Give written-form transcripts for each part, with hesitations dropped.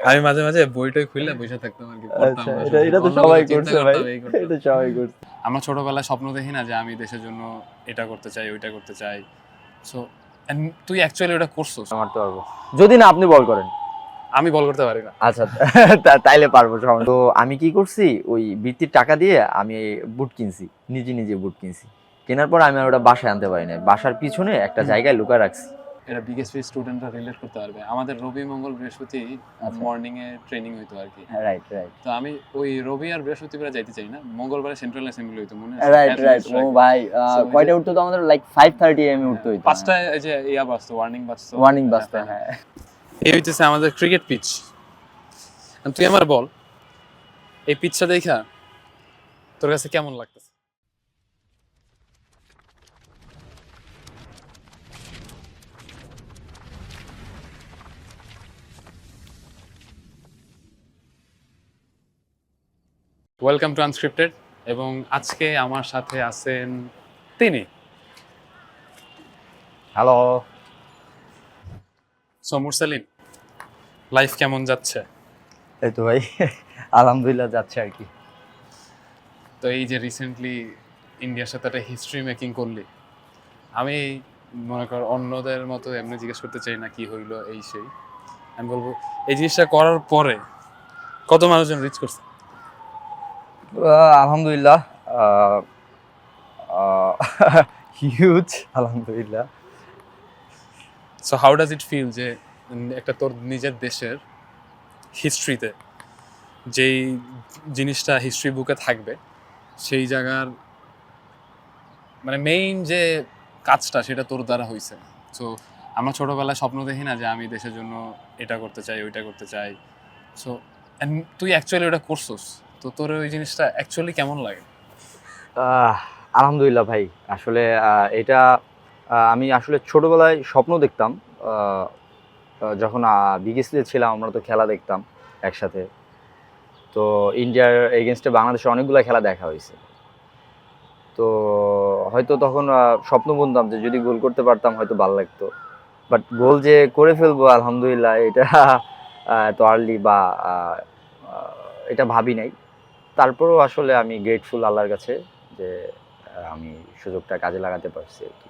আমি মাঝে মাঝে বইটই খুলে বসে থাকতাম আর কি, পড়তাম আচ্ছা, না এটা শুধু। এটা তো অন্য সবাই কিছু চিন্তা করছে ভাই, করতাম, এই করতাম। এটা সবাই করছে। আমরা ছোটবেলায় স্বপ্ন দেখি না যে আমি দেশের জন্য এটা করতে চাই, ওইটা করতে চাই। সো তুই অ্যাকচুয়ালি ওটা করছস। মারতে পারবো যদি না আপনি বল করেন। আমি বল করতে পারি না। আচ্ছা তাইলে পারবো সমস্যা। তো আমি কি করছি, ওই বৃত্তির টাকা দিয়ে আমি বুট কিনছি, নিজে নিজে বুট কিনছি। কেনার পর আমি আর ওটা বাসায় আনতে পারি না, বাসার পিছনে একটা জায়গায় লুকায় রাখছি। এটা বিএসপি স্টুডেন্টরা রিলেট করতে পারবে। আমাদের রবি মঙ্গল বৃহস্পতি মর্নিং এ ট্রেনিং হইতো আর কি। রাইট রাইট তো আমি ওই রবি আর বৃহস্পতিবার যাইতে চাই না, মঙ্গলবারে সেন্ট্রাল অ্যাসেম্বলি হইতো মনে আছে? Right right. ও ভাই কয়টা উঠতো তো আমাদের, লাইক 5:30 am এ উঠতে হইতো। 5টায় এই যে ইয়া বাজতো, ওয়ার্নিং বাজতো। ওয়ার্নিং বাজতো, হ্যাঁ। এই হইতেছে আমাদের ক্রিকেট পিচ। তুই আমার বল, এই পিচটা দেখা তোর কাছে কেমন লাগতেছে? ওয়েলকাম টু আনস্ক্রিপ্টেড, এবং আজকে আমার সাথে আছেন তিনি। হ্যালো। সো মুরসালিন, লাইফ কেমন যাচ্ছে? এই তো ভাই আলহামদুলিল্লাহ যাচ্ছে আর কি। তো এই যে রিসেন্টলি ইন্ডিয়ার সাথে একটা হিস্ট্রি মেকিং করলি, আমি মনে কর অন্যদের মতো এমনি জিজ্ঞেস করতে চাই না কি হইলো এই সেই। আমি বলবো এই জিনিসটা করার পরে কত মানুষজন রিচ করছে? আলহামদুলিল্লাহ হিউজ, আলহামদুলিল্লাহ। So how does it feel যে একটা তোর নিজের দেশের হিস্ট্রিতে যেই জিনিসটা হিস্ট্রি বুকে থাকবে, সেই জায়গার মানে মেইন যে কাজটা সেটা তোর দ্বারা হয়েছে। সো আমরা ছোটোবেলায় স্বপ্ন দেখি না যে আমি দেশের জন্য এটা করতে চাই, ওইটা করতে চাই। সো তুই অ্যাকচুয়ালি ওটা করছস, তো তোর ওই জিনিসটা অ্যাকচুয়ালি কেমন লাগে? আলহামদুলিল্লাহ ভাই, আসলে এটা আমি আসলে ছোটবেলায় স্বপ্ন দেখতাম। যখন বিগেসলে ছিলাম আমরা তো খেলা দেখতাম একসাথে। তো ইন্ডিয়ার এগেনস্টে বাংলাদেশের অনেকগুলো খেলা দেখা হয়েছে। তো হয়তো তখন স্বপ্ন বুনতাম যে যদি গোল করতে পারতাম হয়তো ভালো লাগতো, বাট গোল যে করে ফেলবো আলহামদুলিল্লাহ এটা তো আর্লি বা এটা ভাবি নাই। তারপরেও আসলে আমি গ্রেটফুল আল্লাহর কাছে যে আমি সুযোগটা কাজে লাগাতে পারছি আর কি।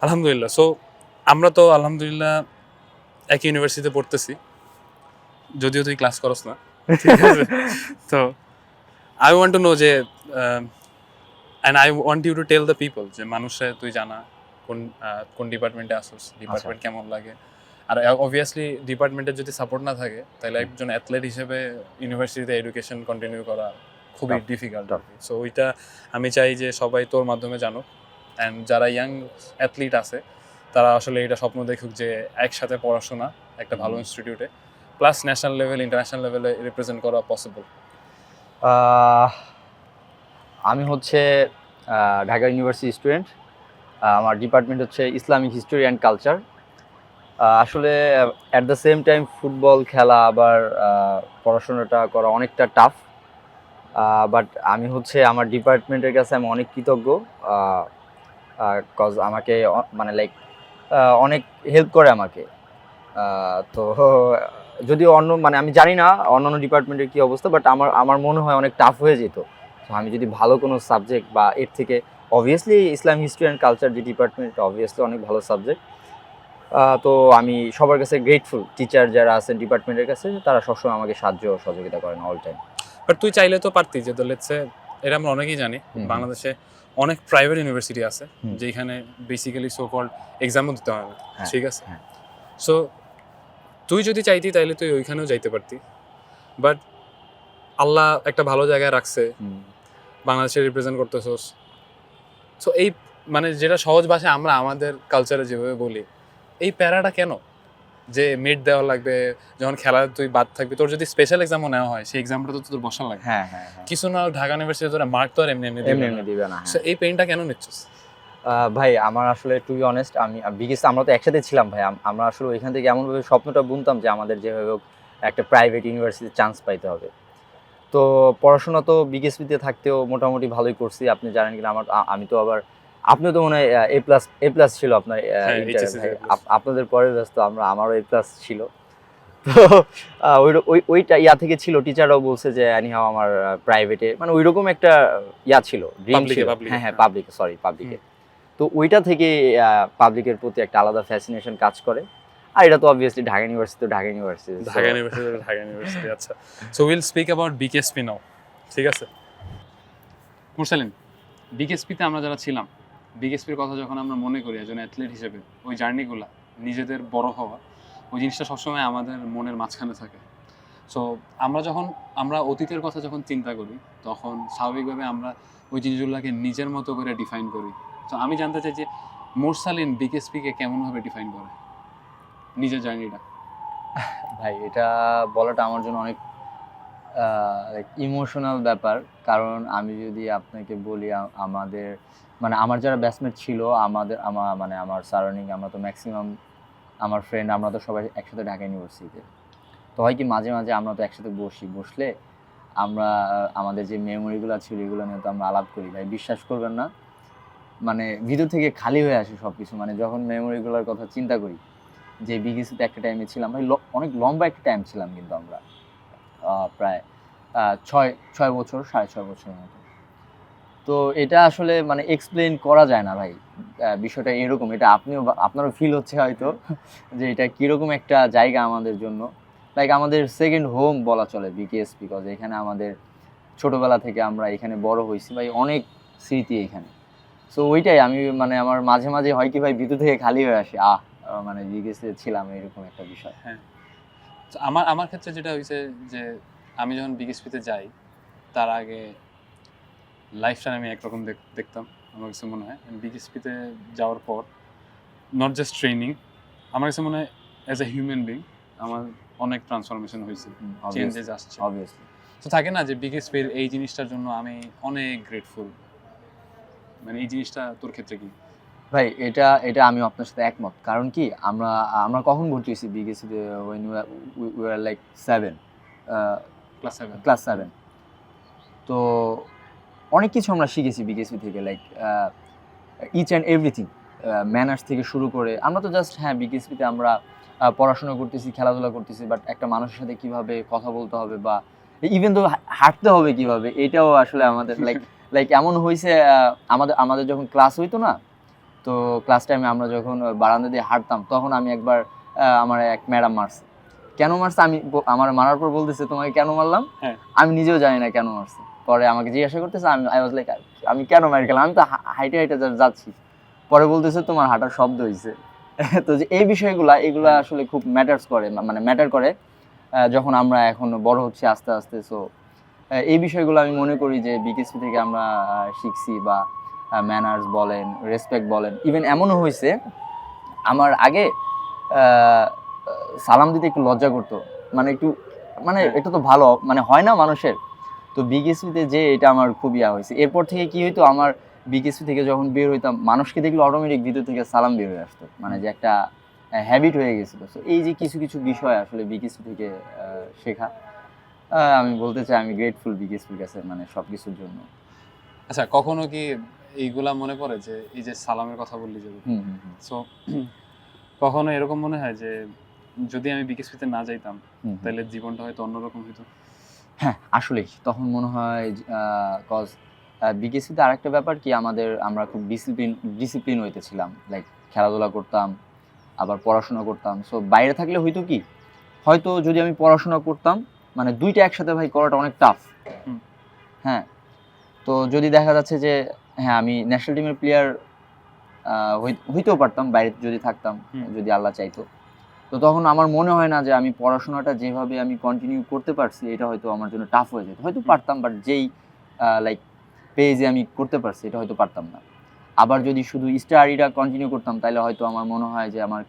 আলহামদুলিল্লাহ। সো আমরা তো আলহামদুলিল্লাহ একই ইউনিভার্সিটিতে পড়তেছি, যদিও তুই ক্লাস করস না, ঠিক আছে? তো আই ওয়ান্ট টু নো যে and I want you to tell the people যে মানুষে তুই জানা কোন কোন ডিপার্টমেন্টে আসোস, ডিপার্টমেন্ট কেমন লাগে। আর অবভিয়াসলি ডিপার্টমেন্টের যদি সাপোর্ট না থাকে তাহলে একজন অ্যাথলেট হিসেবে ইউনিভার্সিটিতে এডুকেশন কন্টিনিউ করা খুবই ডিফিকাল্ট। সো ওইটা আমি চাই যে সবাই তোর মাধ্যমে জানুক, অ্যান্ড যারা ইয়াং অ্যাথলিট আছে তারা আসলে এটা স্বপ্ন দেখুক যে একসাথে পড়াশোনা একটা ভালো ইনস্টিটিউটে প্লাস ন্যাশনাল লেভেল ইন্টারন্যাশনাল লেভেলে রিপ্রেজেন্ট করা পসিবল। আমি হচ্ছে ঢাকা ইউনিভার্সিটি স্টুডেন্ট। আমার ডিপার্টমেন্ট হচ্ছে ইসলামিক হিস্টোরি অ্যান্ড কালচার। আসলে at the same time football খেলা আবার পড়াশোনাটা করা অনেকটা টাফ, বাট আমি হচ্ছে আমার ডিপার্টমেন্টের কাছে আমি অনেক কৃতজ্ঞ, কজ আমাকে মানে লাইক অনেক হেল্প করে আমাকে। তো যদিও অন্য মানে আমি জানি না অন্যান্য ডিপার্টমেন্টের কী অবস্থা, বাট আমার মনে হয় অনেক টাফ হয়ে যেত। তো আমি যদি ভালো কোনো সাবজেক্ট বা এর থেকে obviously Islam history and culture যে ডিপার্টমেন্ট অবভিয়াসলি অনেক ভালো সাবজেক্ট। তো আমি সবার কাছে গ্রেটফুল, টিচার যারা আছেন ডিপার্টমেন্টের কাছে তারা সবসময় আমাকে সাহায্য সহযোগিতা করেন অল টাইম। বাট তুই চাইলে তো পারতি যে লেটস এটা আমরা অনেকেই জানি বাংলাদেশে অনেক প্রাইভেট ইউনিভার্সিটি আছে যেখানে বেসিক্যালি সো কল্ড এক্সামও দিতে হয় না, ঠিক আছে? সো তুই যদি চাইতি তাইলে তুই ওইখানেও যাইতে পারতি, বাট আল্লাহ একটা ভালো জায়গায় রাখছে, বাংলাদেশে রিপ্রেজেন্ট করতেছোস। সো এই মানে যেটা সহজ ভাষায় আমরা আমাদের কালচারে যেভাবে বলি, এই প্যারাটা কেন যে মিড দেওয়া লাগবে যখন খেলা তুই বাদ থাকবি? তোর যদি স্পেশাল এক্সামও নেওয়া হয় সেই এক্সামটা তো তোর বসা লাগবে। হ্যাঁ, কিছু না ঢাকা ইউনিভার্সিটি তোরা মার্ক তো আর এমনি দিবে না। সো এই পেইনটা কেন নিচ্ছিস? ভাই আমার আসলে টু বি অনেস্ট আমি বিগেস্ট আমরা তো একসাথে ছিলাম ভাই। আমরা আসলে ওইখান থেকে এমনভাবে স্বপ্নটা বুনতাম যে আমাদের যেভাবে হোক একটা প্রাইভেট ইউনিভার্সিটিতে চান্স পাইতে হবে। তো পড়াশোনা তো বিগেসপিতে থাকতেও মোটামুটি ভালোই করছি। আপনি জানেন কিনা আমি তো আবার আপনিও তো মনে হয় এ প্লাস ছিল আপনার ইন্টারে ভাই। আপনাদের পরে ব্যস্ত আমারও এ প্লাস ছিল। তো ওইটা ইয়া থেকে ছিল, টিচাররাও বলছে যে এনিহাও আমার প্রাইভেটে মানে ওইরকম একটা ইয়া ছিল, ড্রিম Public-এ, ছিল। public-এ, হ্যাঁ হ্যাঁ। পাবলিকে, সরি পাবলিকে। তো ওইটা থেকে পাবলিকের প্রতি একটা আলাদা ফ্যাসিনেশন কাজ করে। আর এটা তো obviously Dhaka university, Dhaka university. Dhaka university, আচ্ছা। So will speak about BKSP now, ঠিক আছে? মুরসালিন, বিকেএসপিতে আমরা যারা ছিলাম, বিকেএসপির কথা যখন আমরা মনে করি একজন অ্যাথলেট হিসেবে, ওই জার্নিগুলা, নিজেদের বড় হওয়া, ওই জিনিসটা সবসময় আমাদের মনের মাঝখানে থাকে। সো আমরা অতীতের কথা যখন চিন্তা করি, তখন স্বাভাবিকভাবে আমরা ওই জিনিসগুলোকে নিজের মতো করে ডিফাইন করি। তো আমি জানতে চাই যে মুরসালিন বিকেএসপিকে কেমনভাবে ডিফাইন করে নিজের জার্নিটা? ভাই এটা বলাটা আমার জন্য অনেক ইমোশনাল ব্যাপার। কারণ আমি যদি আপনাকে বলি আমাদের মানে আমার যারা ব্যাচমেট ছিল, মানে আমার সারাউন্ডিং, আমরা তো ম্যাক্সিমাম আমার ফ্রেন্ড, আমরা তো সবাই একসাথে ঢাকা ইউনিভার্সিটিতে। তো হয় কি মাঝে মাঝে আমরা তো একসাথে বসলে আমরা আমাদের যে মেমোরিগুলো ছিল এগুলো নিয়ে তো আমরা আলাপ করি। ভাই বিশ্বাস করবেন না, মানে ভিতর থেকে খালি হয়ে আসে সব কিছু। মানে যখন মেমোরিগুলোর কথা চিন্তা করি যে বিগিসিতে একটা টাইমে ছিলাম ভাই, অনেক লম্বা একটা টাইম ছিলাম কিন্তু আমরা প্রায় 6 বছর, 6.5 বছরের মতো। তো এটা আসলে মানে এক্সপ্লেইন করা যায় না ভাই। বিষয়টা এরকম, এটা আপনারও ফিল হচ্ছে হয়তো যে এটা কীরকম একটা জায়গা আমাদের জন্য। লাইক আমাদের সেকেন্ড হোম বলা চলে বিকেএস, বিকজ এখানে আমাদের ছোটোবেলা থেকে আমরা এখানে বড় হয়েছি ভাই, অনেক স্মৃতি এখানে। সো ওইটাই আমি মানে আমার মাঝে মাঝে হয় কি ভাই ভিতর থেকে খালি হয়ে আসে, মানে বিকেএসে ছিলাম এরকম একটা বিষয়। হ্যাঁ, তো আমার ক্ষেত্রে যেটা হয়েছে যে আমি যখন বিকেএসপিতে যাই, তার আগে লাইফটা আমি একরকম দেখতাম আমার কাছে মনে হয়। বিকেএসপিতে যাওয়ার পর নট জাস্ট ট্রেনিং, আমার কাছে মনে হয় অ্যাজ এ হিউম্যান বিং আমার অনেক ট্রান্সফরমেশন হয়েছে, চেঞ্জেস আসছে। অবভিয়াসলি। তো থাকে না যে বিকেএসপির এই জিনিসটার জন্য আমি অনেক গ্রেটফুল। মানে এই জিনিসটা তোর ক্ষেত্রে কি? ভাই এটা আমি আপনার সাথে একমত। কারণ কি আমরা কখন ভর্তি হয়েছি বিকেএসিতে? When we are like 7, class 7। তো অনেক কিছু আমরা শিখেছি বিকেএসপি থেকে, like each and everything, manners থেকে শুরু করে। আমরা তো জাস্ট হ্যাঁ বিকেএসপিতে আমরা পড়াশোনা করতেছি, খেলাধুলা করতেছি, বাট একটা মানুষের সাথে কিভাবে কথা বলতে হবে বা ইভেন তো হাঁটতে হবে কিভাবে, এটাও আসলে আমাদের লাইক এমন হয়েছে। আমাদের যখন ক্লাস হইতো না, তো ক্লাস টাইমে আমরা যখন বারান্দা দিয়ে হাঁটতাম, তখন আমি একবার আমার এক ম্যাডাম মারছে। কেন মারছে আমার মারার পর বলতেছে তোমাকে কেন মারলাম, আমি নিজেও জানি না কেন মারছে। পরে আমাকে জিজ্ঞাসা করতেছে, আই ওয়াজ লাইক আমি কেন মার খেলাম, আমি তো হাইটে হাইটে যাচ্ছি। পরে বলতেছে তোমার হাঁটার শব্দ হয়েছে। তো যে এই এগুলা আসলে খুব ম্যাটার করে যখন আমরা এখন বড় হচ্ছি আস্তে আস্তে। সো এই বিষয়গুলো আমি মনে করি যে বিকেএসপি থেকে আমরা শিখছি, বা ম্যানার্স বলেন, রেসপেক্ট বলেন। ইভেন এমনও হয়েছে আমার আগে সালাম দিতে একটু লজ্জা করতো, মানে এটা তো ভালো মানে হয় না মানুষের। তো বিকেএসপিতে যে এটা আমার খুব ইয়া হয়েছে। এরপর থেকে কি হইতো, আমার বিকেএসপি থেকে যখন বের হইতাম, মানুষকে দেখলে অটোমেটিক ভিতর থেকে সালাম বের হয়ে আসতো, মানে যে একটা হ্যাবিট হয়ে গেছিল। তো এই যে কিছু কিছু বিষয় আসলে বিকেএসপি থেকে শেখা, আমি বলতে চাই আমি গ্রেটফুল বিকেএসপির কাছে, মানে সব কিছুর জন্য। আচ্ছা, কখনো কি এইগুলা মনে পড়ে যে এই যে সালামের কথা বললি যে, সো কখনো এরকম মনে হয় যে যদি আমি বিকেএসপিতে না যাইতাম তাহলে জীবনটা হয়তো অন্যরকম হতো? হ্যাঁ আসলেই তখন মনে হয়, কজ বিকেএসপিতে আরেকটা ব্যাপার কি, আমরা খুব ডিসিপ্লিন হইতেছিলাম। লাইক খেলাধুলা করতাম, আবার পড়াশোনা করতাম। সো বাইরে থাকলে হয়তো কি, হয়তো যদি আমি পড়াশোনা করতাম, মানে দুইটা একসাথে ভাই করাটা অনেক টাফ। হ্যাঁ, তো যদি দেখা যাচ্ছে যে হ্যাঁ আমি ন্যাশনাল টিমের প্লেয়ার হইতেও পারতাম বাইরে যদি থাকতাম, যদি আল্লাহ চাইতো। তো তখন আমার মনে হয় না যে আমি পড়াশোনাটা যেভাবে আমি কন্টিনিউ করতে পারছি এটা হয়তো আমার জন্য টাফ হয়ে যেত। হয়তো পারতাম, বাট যেই লাইক পেজে আমি করতে পারছি এটা হয়তো পারতাম না। আবার যদি শুধু স্টাডিটা কন্টিনিউ করতাম, তাহলে হয়তো আমার মনে হয় যে আমার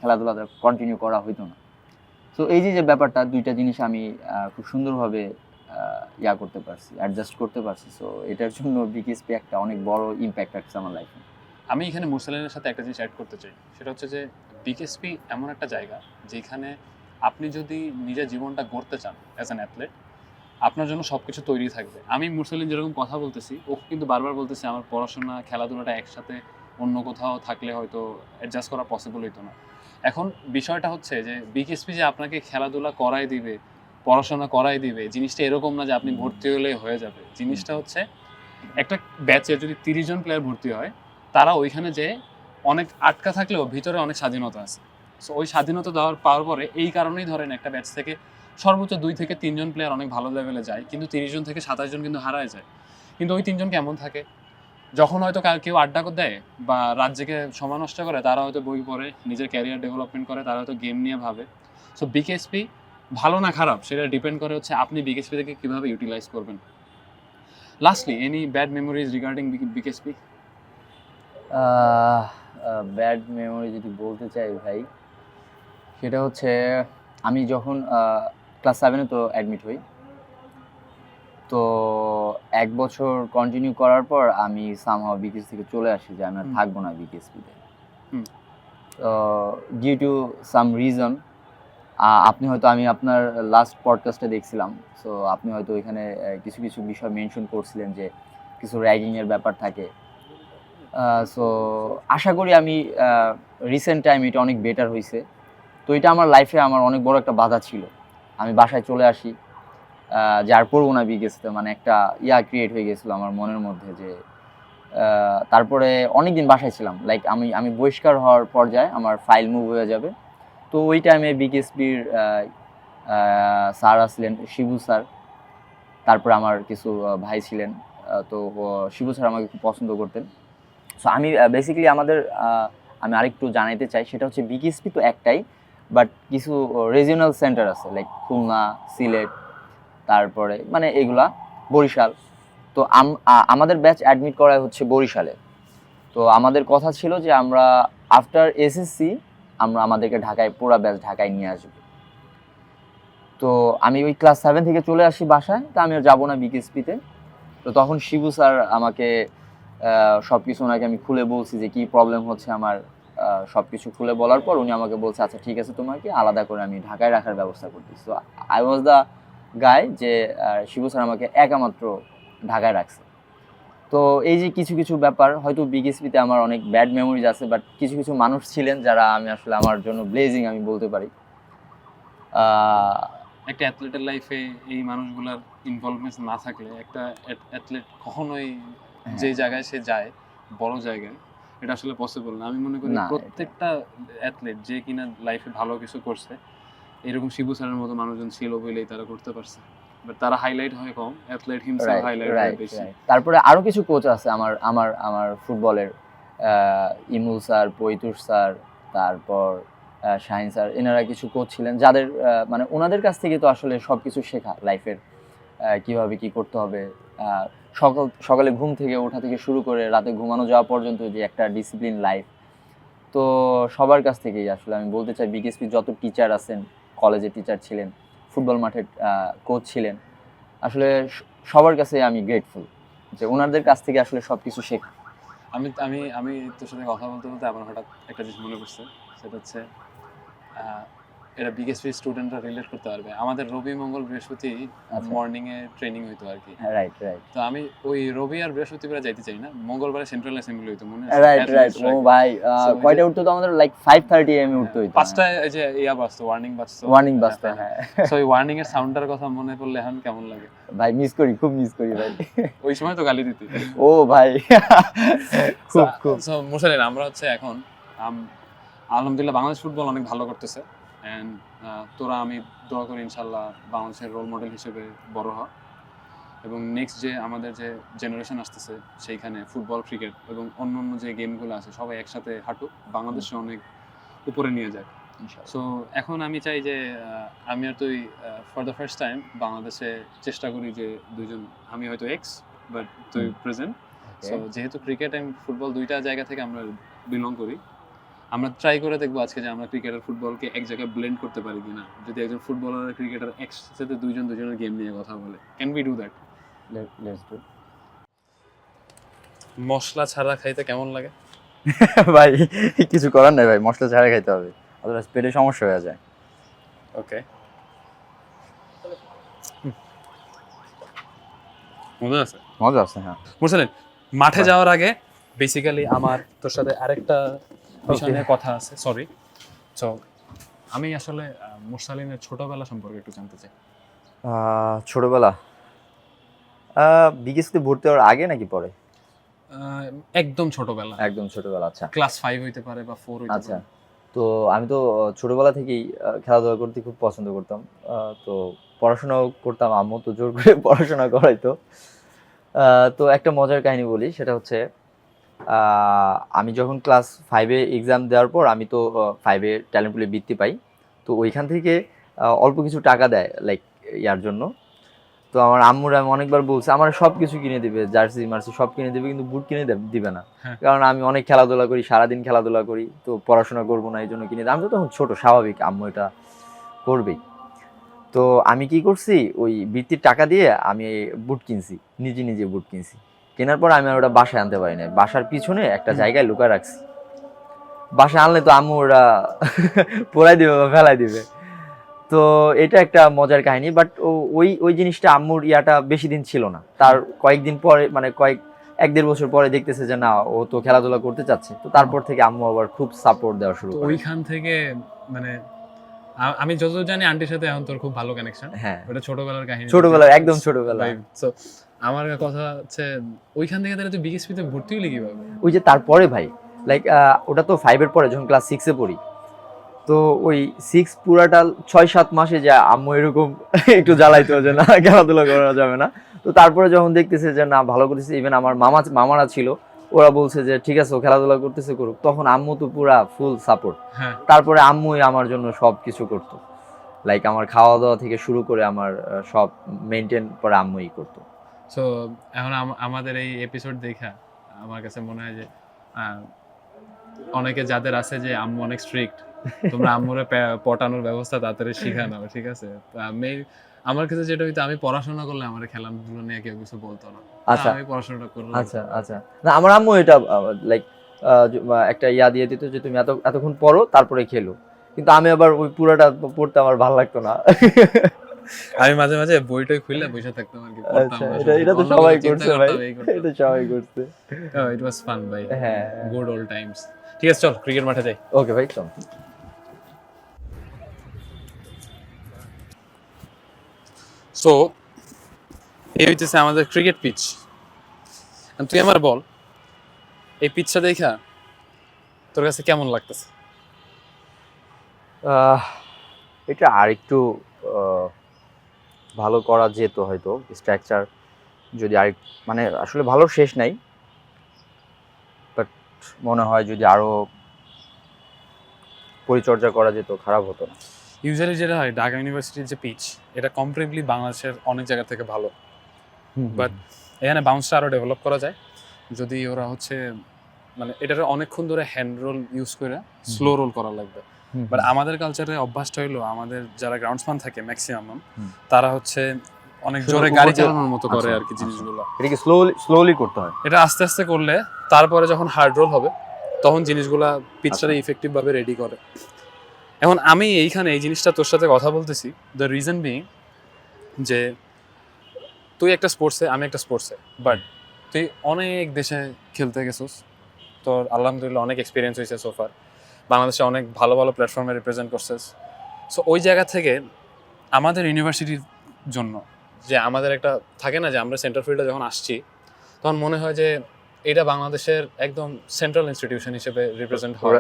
খেলাধুলাটা কন্টিনিউ করা হইতো না। তো এই যে ব্যাপারটা, দুইটা জিনিস আমি খুব সুন্দরভাবে ইয়া করতে পারছি, অ্যাডজাস্ট করতে পারছি। সো এটার জন্য বিকেএসপি একটা অনেক বড় ইম্প্যাক্ট রাখছে আমার লাইফে। আমি এখানে মুরসালিনের সাথে একটা জিনিস অ্যাড করতে চাই, সেটা হচ্ছে যে বিকেএসপি এমন একটা জায়গা যেখানে আপনি যদি নিজের জীবনটা গড়তে চান অ্যাজ অ্যান অ্যাথলেট, আপনার জন্য সব কিছু তৈরি থাকবে। আমি মুরসালিন যেরকম কথা বলতেছি, ও কিন্তু বারবার বলতেছে আমার পড়াশোনা খেলাধুলাটা একসাথে অন্য কোথাও থাকলে হয়তো অ্যাডজাস্ট করা পসিবল হইতো না। এখন বিষয়টা হচ্ছে যে বিকেএসপি যে আপনাকে খেলাধুলা করাই দিবে, পড়াশোনা করাই দিবে, জিনিসটা এরকম না যে আপনি ভর্তি হলেই হয়ে যাবে। জিনিসটা হচ্ছে একটা ব্যাচে যদি 30 জন প্লেয়ার ভর্তি হয়, তারা ওইখানে যে অনেক আটকা থাকলেও ভিতরে অনেক স্বাধীনতা আছে। সো ওই স্বাধীনতা পাওয়ার পরে এই কারণেই ধরেন একটা ব্যাচ থেকে সর্বোচ্চ 2 থেকে 3 জন প্লেয়ার অনেক ভালো লেভেলে যায়, কিন্তু 30 জন থেকে 27 জন কিন্তু হারায় যায়। কিন্তু ওই 3 জন কেমন থাকে, যখন হয়তো কেউ আড্ডা দেয় বা রাত জেগে সময় নষ্ট করে, তারা হয়তো বই পড়ে, নিজের ক্যারিয়ার ডেভেলপমেন্ট করে, তারা হয়তো গেম নিয়ে ভাবে। সো বিকেএসপি ভালো না খারাপ সেটা ডিপেন্ড করে হচ্ছে আপনি বিকেএসপি থেকে কীভাবে ইউটিলাইজ করবেন। Lastly any bad memories regarding BKSP? Bad memory যদি বলতে চাই ভাই, সেটা হচ্ছে আমি যখন ক্লাস 7-এ তো অ্যাডমিট হই, তো 1 বছর কন্টিনিউ করার পর আমি সামহাও বিকেএস থেকে চলে আসি যে আমি আর থাকবো না বিকেএসপিতে। ডিউ টু সাম রিজন, আপনি হয়তো, আমি আপনার লাস্ট পডকাস্টে দেখছিলাম, সো আপনি হয়তো ওইখানে কিছু কিছু বিষয় মেনশন করছিলেন যে কিছু র্যাগিংয়ের ব্যাপার থাকে। সো আশা করি আমি রিসেন্ট টাইম এটা অনেক বেটার হয়েছে। তো এটা আমার লাইফে আমার অনেক বড় একটা বাধা ছিল। আমি বাসায় চলে আসি, যে আর পড়বো না বিকেএসতে, মানে একটা ক্রিয়েট হয়ে গেছিলো আমার মনের মধ্যে যে তারপরে অনেক দিন বাসায় ছিলাম, লাইক আমি বহিষ্কার হওয়ার পর্যায়ে আমার ফাইল মুভ হয়ে যাবে। তো ওই টাইমে বিকেএসপির স্যার আসলেন, শিবু স্যার, তারপরে আমার কিছু ভাই ছিলেন। তো শিবু স্যার আমাকে খুব পছন্দ করতেন। সো আমি বেসিক্যালি আমি আরেকটু জানাইতে চাই, সেটা হচ্ছে বিকেএসপি তো একটাই, বাট কিছু রিজিওনাল সেন্টার আছে, লাইক খুলনা, সিলেট, তারপরে মানে এগুলা বরিশাল। তো আমাদের ব্যাচ অ্যাডমিট করা হচ্ছে বরিশালে। তো আমাদের কথা ছিল যে আমরা আফটার এসএসসি আমাদেরকে ঢাকায়, পুরা ব্যাচ ঢাকায় নিয়ে আসবে। তো আমি ওই ক্লাস 7 থেকে চলে আসি বাসায়, তা আমি আর যাবো না বিকেএসপিতে। তো তখন শিবু স্যার আমাকে সব কিছু, ওনাকে আমি খুলে বলছি যে কী প্রবলেম হচ্ছে আমার। সব কিছু খুলে বলার পর উনি আমাকে বলছে আচ্ছা ঠিক আছে, তোমাকে আলাদা করে আমি ঢাকায় রাখার ব্যবস্থা করতেছি। তো আই ওয়াজ দ্য গাই যে শিবু স্যার আমাকে একামাত্র ঢাকায় রাখছে। তো এই যে কিছু কিছু ব্যাপার, হয়তো বিকেএসপিতে আমার অনেক ব্যাড মেমোরিজ আছে, বাট কিছু কিছু মানুষ ছিলেন যারা আমি আসলে আমার জন্য ব্লেজিং আমি বলতে পারি। একটা অ্যাথলেটের লাইফে এই মানুষগুলোর ইনভলভমেন্ট না থাকলে একটা অ্যাথলেট কখনোই যে জায়গায় সে যায়, বড় জায়গায়, এটা আসলে পসিবল না। আমি মনে করি প্রত্যেকটা অ্যাথলেট যে কিনা লাইফে ভালো কিছু করছে, এরকম শিবু স্যারের মতো মানুষজন ছিল বলেই তারা করতে পারছে। বাট তারা হাইলাইট হয় কম, অ্যাথলেট হিমসেলফ হাইলাইট হয় বেশি। তারপরে আরো কিছু কোচ আছে আমার ফুটবলের, ইমুল স্যার, পৈতুর স্যার, তারপর শাহিন স্যার, এনারা কিছু কোচ ছিলেন যাদের মানে ওনাদের কাছ থেকে তো আসলে সব কিছু শেখা লাইফের, কিভাবে কি করতে হবে, সকালে ঘুম থেকে ওঠা থেকে শুরু করে রাতে ঘুমানো যাওয়া পর্যন্ত যে একটা ডিসিপ্লিন লাইফ। তো সবার কাছ থেকেই আসলে আমি বলতে চাই বিকেএসপি যত টিচার আছেন, কলেজের টিচার ছিলেন, ফুটবল মাঠের কোচ ছিলেন, আসলে সবার কাছে আমি গ্রেটফুল যে ওনাদের কাছ থেকে আসলে সব কিছু শেখা। আমি আমি আমি তোর সাথে কথা বলতে বলতে আমার হঠাৎ একটা জিনিস মনে পড়ছে, সেটা হচ্ছে এটা বিকেএসপি স্টুডেন্টরা রিলেট করতে পারবে। আমাদের রবি, মঙ্গল, বৃহস্পতি মর্নিং এ ট্রেনিং হইতো আর কি। রাইট। তো আমি ওই রবি আর বৃহস্পতিবার যাইতে চাই না, মঙ্গলবারে সেন্ট্রাল অ্যাসেম্বলি হইতো, মনে আছে? রাইট। ও ভাই, কয়টা উঠতো তো আমাদের, লাইক 5:30 am উঠতো হইতো। 5টায় এই যে বাজতো, ওয়ার্নিং বাজতো। হ্যাঁ, সো ওই ওয়ার্নিং এর সাউন্ডটার কথা মনে পড়লে এখন কেমন লাগে ভাই? খুব মিস করি ভাই। ওই সময় তো গালি দিতি। ও ভাই, খুব। সো মুশালিন, আমরা হচ্ছে এখন আলহামদুলিল্লাহ বাংলাদেশ ফুটবল অনেক ভালো করতেছে, এন্ড তোরা, আমি দোয়া করি ইনশাল্লাহ বাংলাদেশের রোল মডেল হিসেবে বড় হ, এবং নেক্সট যে আমাদের যে জেনারেশন আসতেছে সেইখানে ফুটবল, ক্রিকেট এবং অন্য যে গেমগুলো আছে সবাই একসাথে হাঁটুক, বাংলাদেশে অনেক উপরে নিয়ে যায়। সো এখন আমি চাই যে আমি আর তুই ফর দ্য ফার্স্ট টাইম বাংলাদেশে চেষ্টা করি যে দুইজন, আমি হয়তো এক্স বাট তুই প্রেজেন্ট। সো যেহেতু ক্রিকেট এন্ড ফুটবল দুইটা জায়গা থেকে আমরা বিলং করি, আমরা ট্রাই করে দেখবো আজকে যে আমরা ক্রিকেট আর ফুটবলকে এক জায়গায় ব্লেন্ড করতে পারি কিনা। যদি একজন ফুটবলার আর ক্রিকেটার একসাথে দুজনের গেম নিয়ে কথা বলে, can we do that? Let's do. মশলা ছাড়া খাইতে কেমন লাগে? ভাই কিছু করার নাই ভাই, মশলা ছাড়া খাইতে হবে, অথবা পেটে সমস্যা হয়ে যায়। ওকে, মজা আছে। হ্যাঁ, বুঝলেন, মাঠে যাওয়ার আগে বেসিক্যালি আমার তোর সাথে আরেকটা বিষয় নিয়ে কথা আছে, সরি। সো আমি আসলে মুরসালিনের ছোটবেলা সম্পর্কে একটু জানতে চাই। ছোটবেলা বিকেএসপিতে ভর্তি হওয়ার আগে নাকি পরে? একদম ছোটবেলা, একদম ছোটবেলা। আচ্ছা ক্লাস 5 হইতে পারে বা 4 হইতে আচ্ছা। পারে। তো আমি তো ছোটবেলা থেকেই খেলাধুলা করতে খুব পছন্দ করতাম। তো পড়াশোনাও করতাম, আম্মু তো জোর করে পড়াশোনা করাইতো। তো একটা মজার কাহিনী বলি, সেটা হচ্ছে আমি যখন ক্লাস 5 এ এক্সাম দেওয়ার পর আমি তো 5 এ ট্যালেন্ট পুলে বৃত্তি পাই। তো ওইখান থেকে অল্প কিছু টাকা দেয় লাইক ইয়ার জন্য। তো আমার আম্মুরা আমি অনেকবার বলছে আমার সবকিছু কিনে দিবে, জার্সি মার্সি সব কিনে দিবে, কিন্তু বুট কিনে দিবে না। হ্যাঁ। কারণ আমি অনেক খেলাধুলা করি, সারাদিন খেলাধুলা করি, তো পড়াশোনা করবো না এই জন্য কিনে দিই। আমি তো তখন ছোট, স্বাভাবিক আম্মু এটা করবেই। তো আমি কি করছি, ওই বৃত্তির টাকা দিয়ে আমি বুট কিনছি, নিজে নিজে বুট কিনছি। কেনার পর আমি আর ওটা বাসায় আনতে পারি না, বাসার পিছনে একটা জায়গায় লুকায় রাখছি। বাসায় আনলে তো আম্মু ওরা পোড়াই দিবে বা ফেলাই দিবে। তো এটা একটা মজার কাহিনী, বাট ওই ওই জিনিসটা আম্মুর ইয়াটা বেশি দিন ছিল না। তার কয়েকদিন পরে, মানে এক দেড় বছর পরে দেখতেছে যে না, ও তো খেলাধুলা করতে চাচ্ছে। তো তারপর থেকে আম্মু আবার খুব সাপোর্ট দেওয়া শুরু তো করে। ওইখান থেকে মানে আমি যতদূর জানি আন্টির সাথে এখন তোর খুব ভালো কানেকশন। হ্যাঁ, ওটা ছোটবেলার কাহিনী। ছোটবেলার, একদম ছোটবেলায়। সো আমার কথা হচ্ছে ওইখান থেকে তাহলে তুই বিকেএসপিতে ভর্তি হলি কিভাবে? ওই যে তারপরে ভাই, লাইক ওটা তো 5 এর পরে, যখন ক্লাস 6 এ পড়ি, তো ওই 6 পুরাটা 6-7 মাসে যা আম্মু এরকম একটু জ্বালাইতো যে না খেলাধুলা করা যাবে না। তো তারপরে যখন দেখতেছে যে না ভালো করতেছে, ইভেন আমার মামারা ছিল, ওরা বলছে যে ঠিক আছে ও খেলাধুলা করতেছে করুক, তখন আম্মু তো পুরা ফুল সাপোর্ট। হ্যাঁ। তারপরে আম্মুই আমার জন্য সব কিছু করতো, লাইক আমার খাওয়া দাওয়া থেকে শুরু করে আমার সব মেনটেন পরে আম্মুই করতো। সো এখন আমাদের এই এপিসোড দেখা আমার কাছে মনে হয় যে অনেকে যাদের আছে যে আম্মু অনেক স্ট্রিক্ট, তোমরা আম্মুরে পটানোর ব্যবস্থা তাড়াতাড়ি শিখা নাও, ঠিক আছে? তো আমার কাছে যেটা হইতো, আমি পড়াশোনা করলে আমার খেলাধুলো নিয়ে কেউ কিছু বলতো না। আচ্ছা আমি পড়াশোনাটা করলাম। আচ্ছা আচ্ছা, না আমার আম্মু এটা লাইক একটা ইয়া দিয়ে দিত যে তুমি এতক্ষণ পড়ো তারপরে খেলো, কিন্তু আমি আবার ওই পুরোটা পড়তে আমার ভালো লাগতো না। আমি মাঝে মাঝে বইটাই খুলে বসে থাকতাম আর কি, পড়তাম না। এটা তো সবাই করছে ভাই, এটা সবাই করছে। ইট ওয়াজ ফান ভাই, হ্যাঁ, গুড ওল্ড টাইমস। ঠিক আছে, চল ক্রিকেট মাঠে যাই। ওকে ভাই, চল। সো এই হইতেছে আমাদের ক্রিকেট পিচ। তুই আমার বল, এই পিচটা দেখা তোর কাছে কেমন লাগতেছে? এটা আরেকটু ভালো করা যেত হয়তো, স্ট্রাকচার যদি আরেক, মানে আসলে ভালো শেষ নাই, বাট মনে হয় যদি আরো পরিচর্যা করা যেত খারাপ হতো না। ইউজুয়ালি যেটা হয়, ঢাকা ইউনিভার্সিটির যে পিচ, এটা কম্পারেটিভলি বাংলাদেশের অনেক জায়গা থেকে ভালো, বাট এখানে বাউন্সটা আরো ডেভেলপ করা যায় যদি ওরা হচ্ছে মানে এটার অনেকক্ষণ ধরে হ্যান্ড রোল ইউজ করে স্লো রোল করা লাগবে। বাট আমাদের কালচারে অভ্যাসটা হইলো, আমাদের যারা গ্রাউন্ডসম্যান থাকে ম্যাক্সিমাম, তারা হচ্ছে অনেক জোরে গাড়ি চালানোর মতো করে আর কি জিনিসগুলো। এটা কি স্লোলি করতে হয়? এটা আস্তে আস্তে করলে তারপরে যখন হার্ড রোল হবে তখন জিনিসগুলা পিচটারে ইফেক্টিভ ভাবে রেডি করে। এখন আমি এইখানে এই জিনিসটা তোর সাথে কথা বলতেছি, দ্য রিজন বিং যে তুই একটা স্পোর্টসে, আমি একটা স্পোর্টসে, বাট তুই অনেক দেশে খেলতে গেছিস, তোর আলহামদুলিল্লাহ অনেক এক্সপিরিয়েন্স হয়েছে সোফার, বাংলাদেশে অনেক ভালো ভালো প্ল্যাটফর্মে রিপ্রেজেন্ট করছিস। সো ওই জায়গা থেকে আমাদের ইউনিভার্সিটির জন্য যে আমাদের একটা থাকে না যে আমরা সেন্টার ফিল্ডে যখন আসছি তখন মনে হয় যে এটা বাংলাদেশের একদম সেন্ট্রাল ইনস্টিটিউশন হিসেবে রিপ্রেজেন্ট হয়।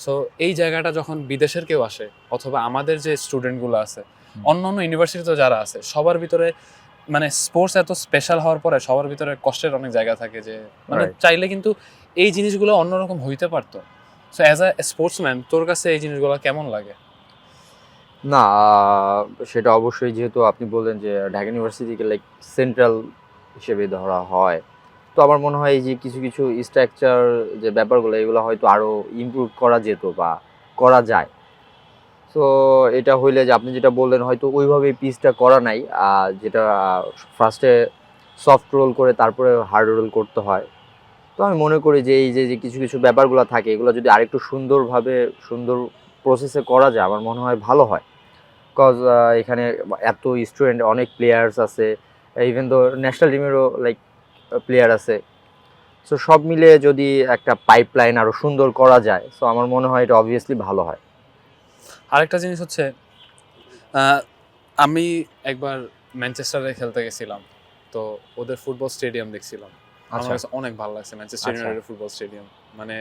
সো এই জায়গাটা যখন বিদেশের কেউ আসে অথবা আমাদের যে স্টুডেন্টগুলো আছে অন্য অন্য ইউনিভার্সিটিতে যারা আছে, সবার ভিতরে মানে স্পোর্টস এত স্পেশাল হওয়ার পরে সবার ভিতরে কষ্টের অনেক জায়গা থাকে যে মানে চাইলে কিন্তু এই জিনিসগুলো অন্যরকম হইতে পারতো। সো অ্যাজ আ স্পোর্টসম্যান তোর কাছে এই জিনিসগুলো কেমন লাগে? না, সেটা অবশ্যই, যেহেতু আপনি বললেন যে ঢাকা ইউনিভার্সিটিকে লাইক সেন্ট্রাল হিসেবে ধরা হয়, তো আমার মনে হয় এই যে কিছু কিছু স্ট্রাকচার যে ব্যাপারগুলো, এগুলো হয়তো আরও ইমপ্রুভ করা যেত বা করা যায়। সো এটা হইলে যে আপনি যেটা বললেন, হয়তো ওইভাবে পিচটা করা নাই, যেটা ফার্স্টে সফট রোল করে তারপরে হার্ড রোল করতে হয়। তো আমি মনে করি যে এই যে কিছু কিছু ব্যাপারগুলো থাকে, এগুলো যদি আরেকটু সুন্দরভাবে সুন্দর প্রসেসে করা যায় আমার মনে হয় ভালো হয়। বিকজ এখানে এত স্টুডেন্ট, অনেক প্লেয়ার্স আছে, ইভেন তো ন্যাশনাল টিমেরও লাইক প্লেয়ার আছে। সো সব মিলে যদি একটা পাইপলাইন আরও সুন্দর করা যায়, সো আমার মনে হয় এটা অবভিয়াসলি ভালো হয়। আরেকটা জিনিস হচ্ছে আমি একবার ম্যানচেস্টারে খেলতে গেছিলাম, তো ওদের ফুটবল স্টেডিয়াম দেখছিলাম। আমার আচ্ছা কাছে অনেক ভালো লাগছে ম্যানচেস্টার আচ্ছা। ইউনাইটেডের ফুটবল স্টেডিয়াম। মানে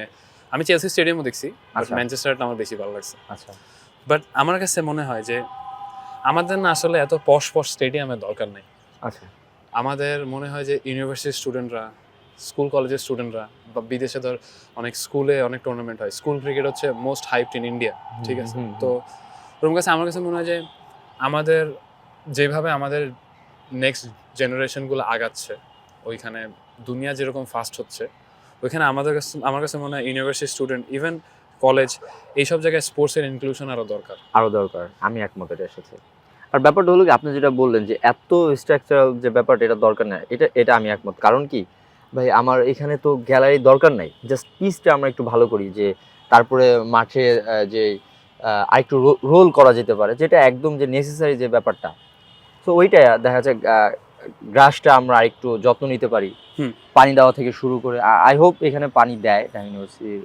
আমি চেলসি স্টেডিয়ামও দেখছি, বাট আচ্ছা ম্যানচেস্টারটা আমার বেশি ভালো লাগছে। আচ্ছা বাট আমার কাছে মনে হয় যে আমাদের না আসলে এত পশ পশ স্টেডিয়ামের দরকার নেই। আচ্ছা আমাদের মনে হয় যে ইউনিভার্সিটির স্টুডেন্টরা, স্কুল কলেজের স্টুডেন্টরা, বা বিদেশে ধর অনেক স্কুলে অনেক টুর্নামেন্ট হয়, স্কুল ক্রিকেট হচ্ছে মোস্ট হাইপড ইন ইন্ডিয়া, ঠিক আছে? হুম, হুম, তো ওরকম কাছে আমার কাছে মনে হয় যে আমাদের যেভাবে আমাদের নেক্সট জেনারেশনগুলো আগাচ্ছে, ওইখানে দুনিয়া যেরকম ফাস্ট হচ্ছে, ওইখানে আমার কাছে মনে হয় ইউনিভার্সিটি স্টুডেন্ট, ইভেন কলেজ, এইসব জায়গায় স্পোর্টসের ইনক্লুশন আরও দরকার। আরো দরকার, আমি একমত এটার সাথে। আর ব্যাপারটা হলো কি, আপনি যেটা বললেন যে এত স্ট্রাকচারাল যে ব্যাপারটা, এটা দরকার নাই, এটা আমি একমত। কারণ কি ভাই, আমার এখানে তো গ্যালারি দরকার নাই, জাস্ট পিচটা আমরা একটু ভালো করি, যে তারপরে মাঠে যে আরেকটু রোল করা যেতে পারে, যেটা একদম যে নেসেসারি যে ব্যাপারটা, তো ওইটা দেখা যায় গ্রাসটা আমরা আরেকটু যত্ন নিতে পারি, হুম। পানি দেওয়া থেকে শুরু করে। আই হোপ এখানে পানি দেয়, ঢাকা ইউনিভার্সিটির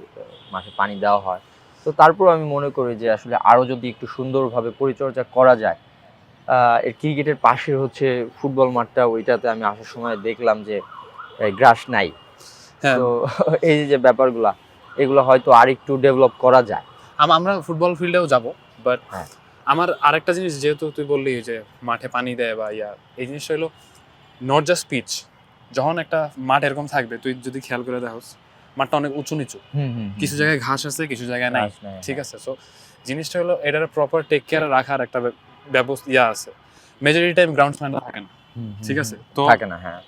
মাঠে পানি দেওয়া হয়। তো তারপর আমি মনে করি যে আসলে আরও যদি একটু সুন্দরভাবে পরিচর্যা করা যায়। এর ক্রিকেটের পাশে হচ্ছে ফুটবল মাঠটা, ওইটাতে আমি আসার সময় দেখলাম যে গ্রাস নাই। হ্যাঁ, তো এই যে ব্যাপারগুলা, এগুলো হয়তো আর একটু ডেভেলপ করা যায়। আমরা ফুটবল ফিল্ডেও যাব, বাট হ্যাঁ। আমার আরেকটা জিনিস, যেহেতু তুই বললি যে মাঠে পানি দেয় বা এই জিনিসটা হলো নট জাস্ট পিচ। যখন একটা মাঠ এরকম থাকবে, তুই যদি খেয়াল করে দেখোস, মাঠটা অনেক উঁচু নিচু, কিছু জায়গায় ঘাস আছে, কিছু জায়গায় নাই, ঠিক আছে? সো জিনিসটা হলো এটার প্রপার টেক কেয়ার রাখার একটা ব্যবস্থা আছে। মেজরিটি টাইম গ্রাউন্ডসম্যানরা থাকে না, ঠিক আছে? তো থাকে না। হ্যাঁ,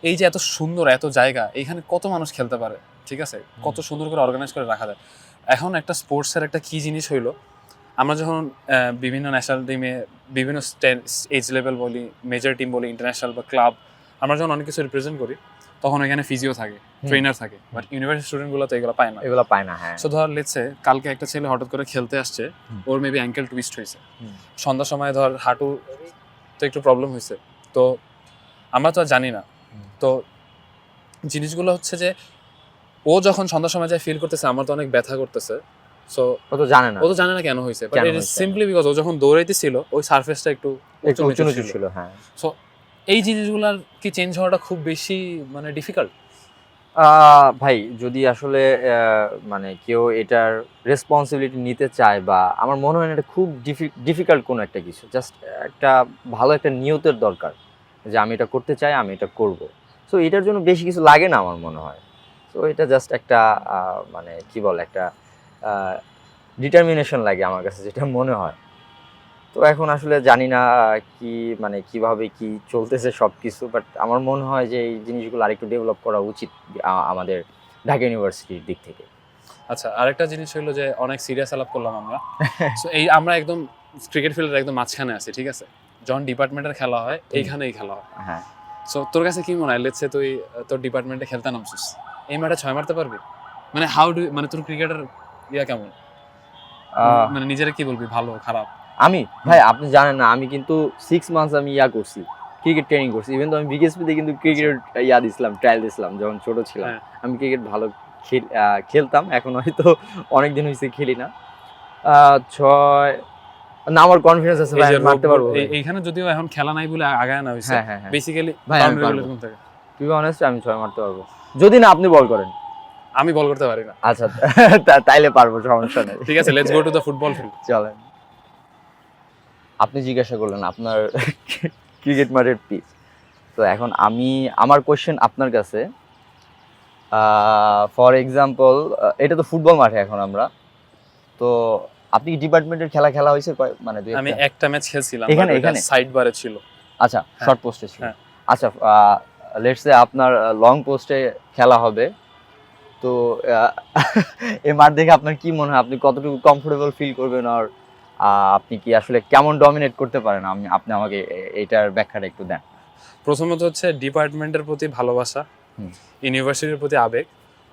এই যে এত সুন্দর এত জায়গা, এখানে কত মানুষ খেলতে পারে, ঠিক আছে? কত সুন্দর করে অর্গানাইজ করে রাখা যায়। এখন একটা স্পোর্টসের একটা কি জিনিস হইলো, আমরা যখন বিভিন্ন ন্যাশনাল টিমে, বিভিন্ন এজ লেভেল বলি, মেজর টিম বলি, ইন্টারন্যাশনাল বা ক্লাব, আমরা যখন অনেক কিছু রিপ্রেজেন্ট করি, তখন এখানে ফিজিও থাকে, ট্রেনার থাকে, বাট ইউনিভার্সিটি স্টুডেন্টগুলো তো এগুলো পায় না। এগুলো পায় না। হ্যাঁ, সো ধর লেটসে কালকে একটা ছেলে হঠাৎ করে খেলতে আসছে, ওর মেবি অ্যাঙ্কেল টুইস্ট হয়েছে, সন্ধ্যার সময় ধর হাঁটু তো একটু প্রবলেম হয়েছে, তো আমরা তো আর জানি না। তো জিনিসগুলো হচ্ছে যে ও যখন সন্ধ্যার সময় যায় ফিল করতেছে আমার তো অনেক ব্যথা করতেছে, সো ও তো জানে না, ও তো জানে না কেন হয়েছে, but it is simply because ও যখন দৌড়াইতেছিল ওই সারফেসটা একটু একটু উঁচু নিচু ছিল। হ্যাঁ, সো এই জিনিসগুলোর কি চেঞ্জ হওয়াটা খুব বেশি মানে ডিফিকাল্ট? ভাই, যদি আসলে মানে কেউ এটার রেসপন্সিবিলিটি নিতে চায়, বা আমার মনে হয় না এটা খুব ডিফিকাল্ট কোনো একটা কিছু, জাস্ট একটা ভালো একটা নিয়তের দরকার, যে আমি এটা করতে চাই, আমি এটা করব। সো এটার জন্য বেশি কিছু লাগে না আমার মনে হয়। তো এটা জাস্ট একটা মানে কি বলে, একটা ডিটারমিনেশন লাগে আমার কাছে, যেটা মনে হয়। তো এখন আসলে জানি না কি মানে কিভাবে কি চলতেছে সবকিছু, বাট আমার মনে হয় যে এই জিনিসগুলো আরেকটু ডেভেলপ করা উচিত আমাদের ঢাকা ইউনিভার্সিটির দিক থেকে। আচ্ছা, আরেকটা জিনিস হলো যে অনেক সিরিয়াস আলাপ করলাম আমরা। সো এই আমরা একদম ক্রিকেট ফিল্ডের একদম মাঝখানে আছি, ঠিক আছে? যখন ডিপার্টমেন্টের খেলা হয় এইখানেই খেলা হয়। হ্যাঁ, সো তোর কাছে কি মনে হয়, লেটসে তুই তোর ডিপার্টমেন্টে খেলতে নামছিস, এই মাঠে 6 মারতে পারবি? মানে হাউ ডু, মানে তোর ক্রিকেটার কেমন, মানে নিজেরা কি বলবি, ভালো খারাপ? আমি ভাই, আপনি জানেন না, আমি কিন্তু 6 মান্থস আমি করছি, ক্রিকেট ট্রেনিং করছি। ইভেন তো আমি বিকেএসপিতে কিন্তু ক্রিকেট দিছিলাম, ট্রায়াল দিছিলাম যখন ছোট ছিলাম। হ্যাঁ। আমি ক্রিকেট ভালো খেলতাম, এখন হয়তো অনেকদিন হয়েছে খেলি না। 6 না, আমার কনফিডেন্স আছে ভাই, আমি মারতে পারবো। এইখানে যদিও এখন খেলা নাই বলে আগায় না হইছে, হ্যাঁ, বেসিক্যালি ভাই আমি বাউন্ডারি পারবো। এরকম থাকে। টু বি অনেস্ট, আমি 6 মারতে পারবো, যদি না আপনি বল করেন। আমি বল করতে পারি না। আচ্ছা, তাইলে পারবো, সমস্যা নেই। ঠিক আছে, let's go to the football field. চলেন। আপনি জিজ্ঞাসা করলেন আপনার ক্রিকেট মাঠের পিচ, তো এখন আমার কোশ্চেন আপনার কাছে, ফর এক্সাম্পল, এটা তো ফুটবল মাঠে এখন আমরা, তো আপনি ডিপার্টমেন্টের খেলা হয়েছে মানে আমি একটা ম্যাচ খেলছিলাম, এখানে সাইড বারে ছিল। আচ্ছা, শর্ট পোস্টে ছিল। হ্যাঁ। আচ্ছা, লেটস সে আপনার লং পোস্টে খেলা হবে, তো এই মাঠ দেখে আপনার কি মনে হয়, আপনি কতটুকু কমফোর্টেবল ফিল করবেন, আর আপনি কি আসলে কেমন ডমিনেট করতে পারেন? আপনি আমাকে এটার ব্যাখ্যাটা একটু দেন। প্রথমত হচ্ছে ডিপার্টমেন্টের প্রতি ভালোবাসা, ইউনিভার্সিটির প্রতি আবেগ,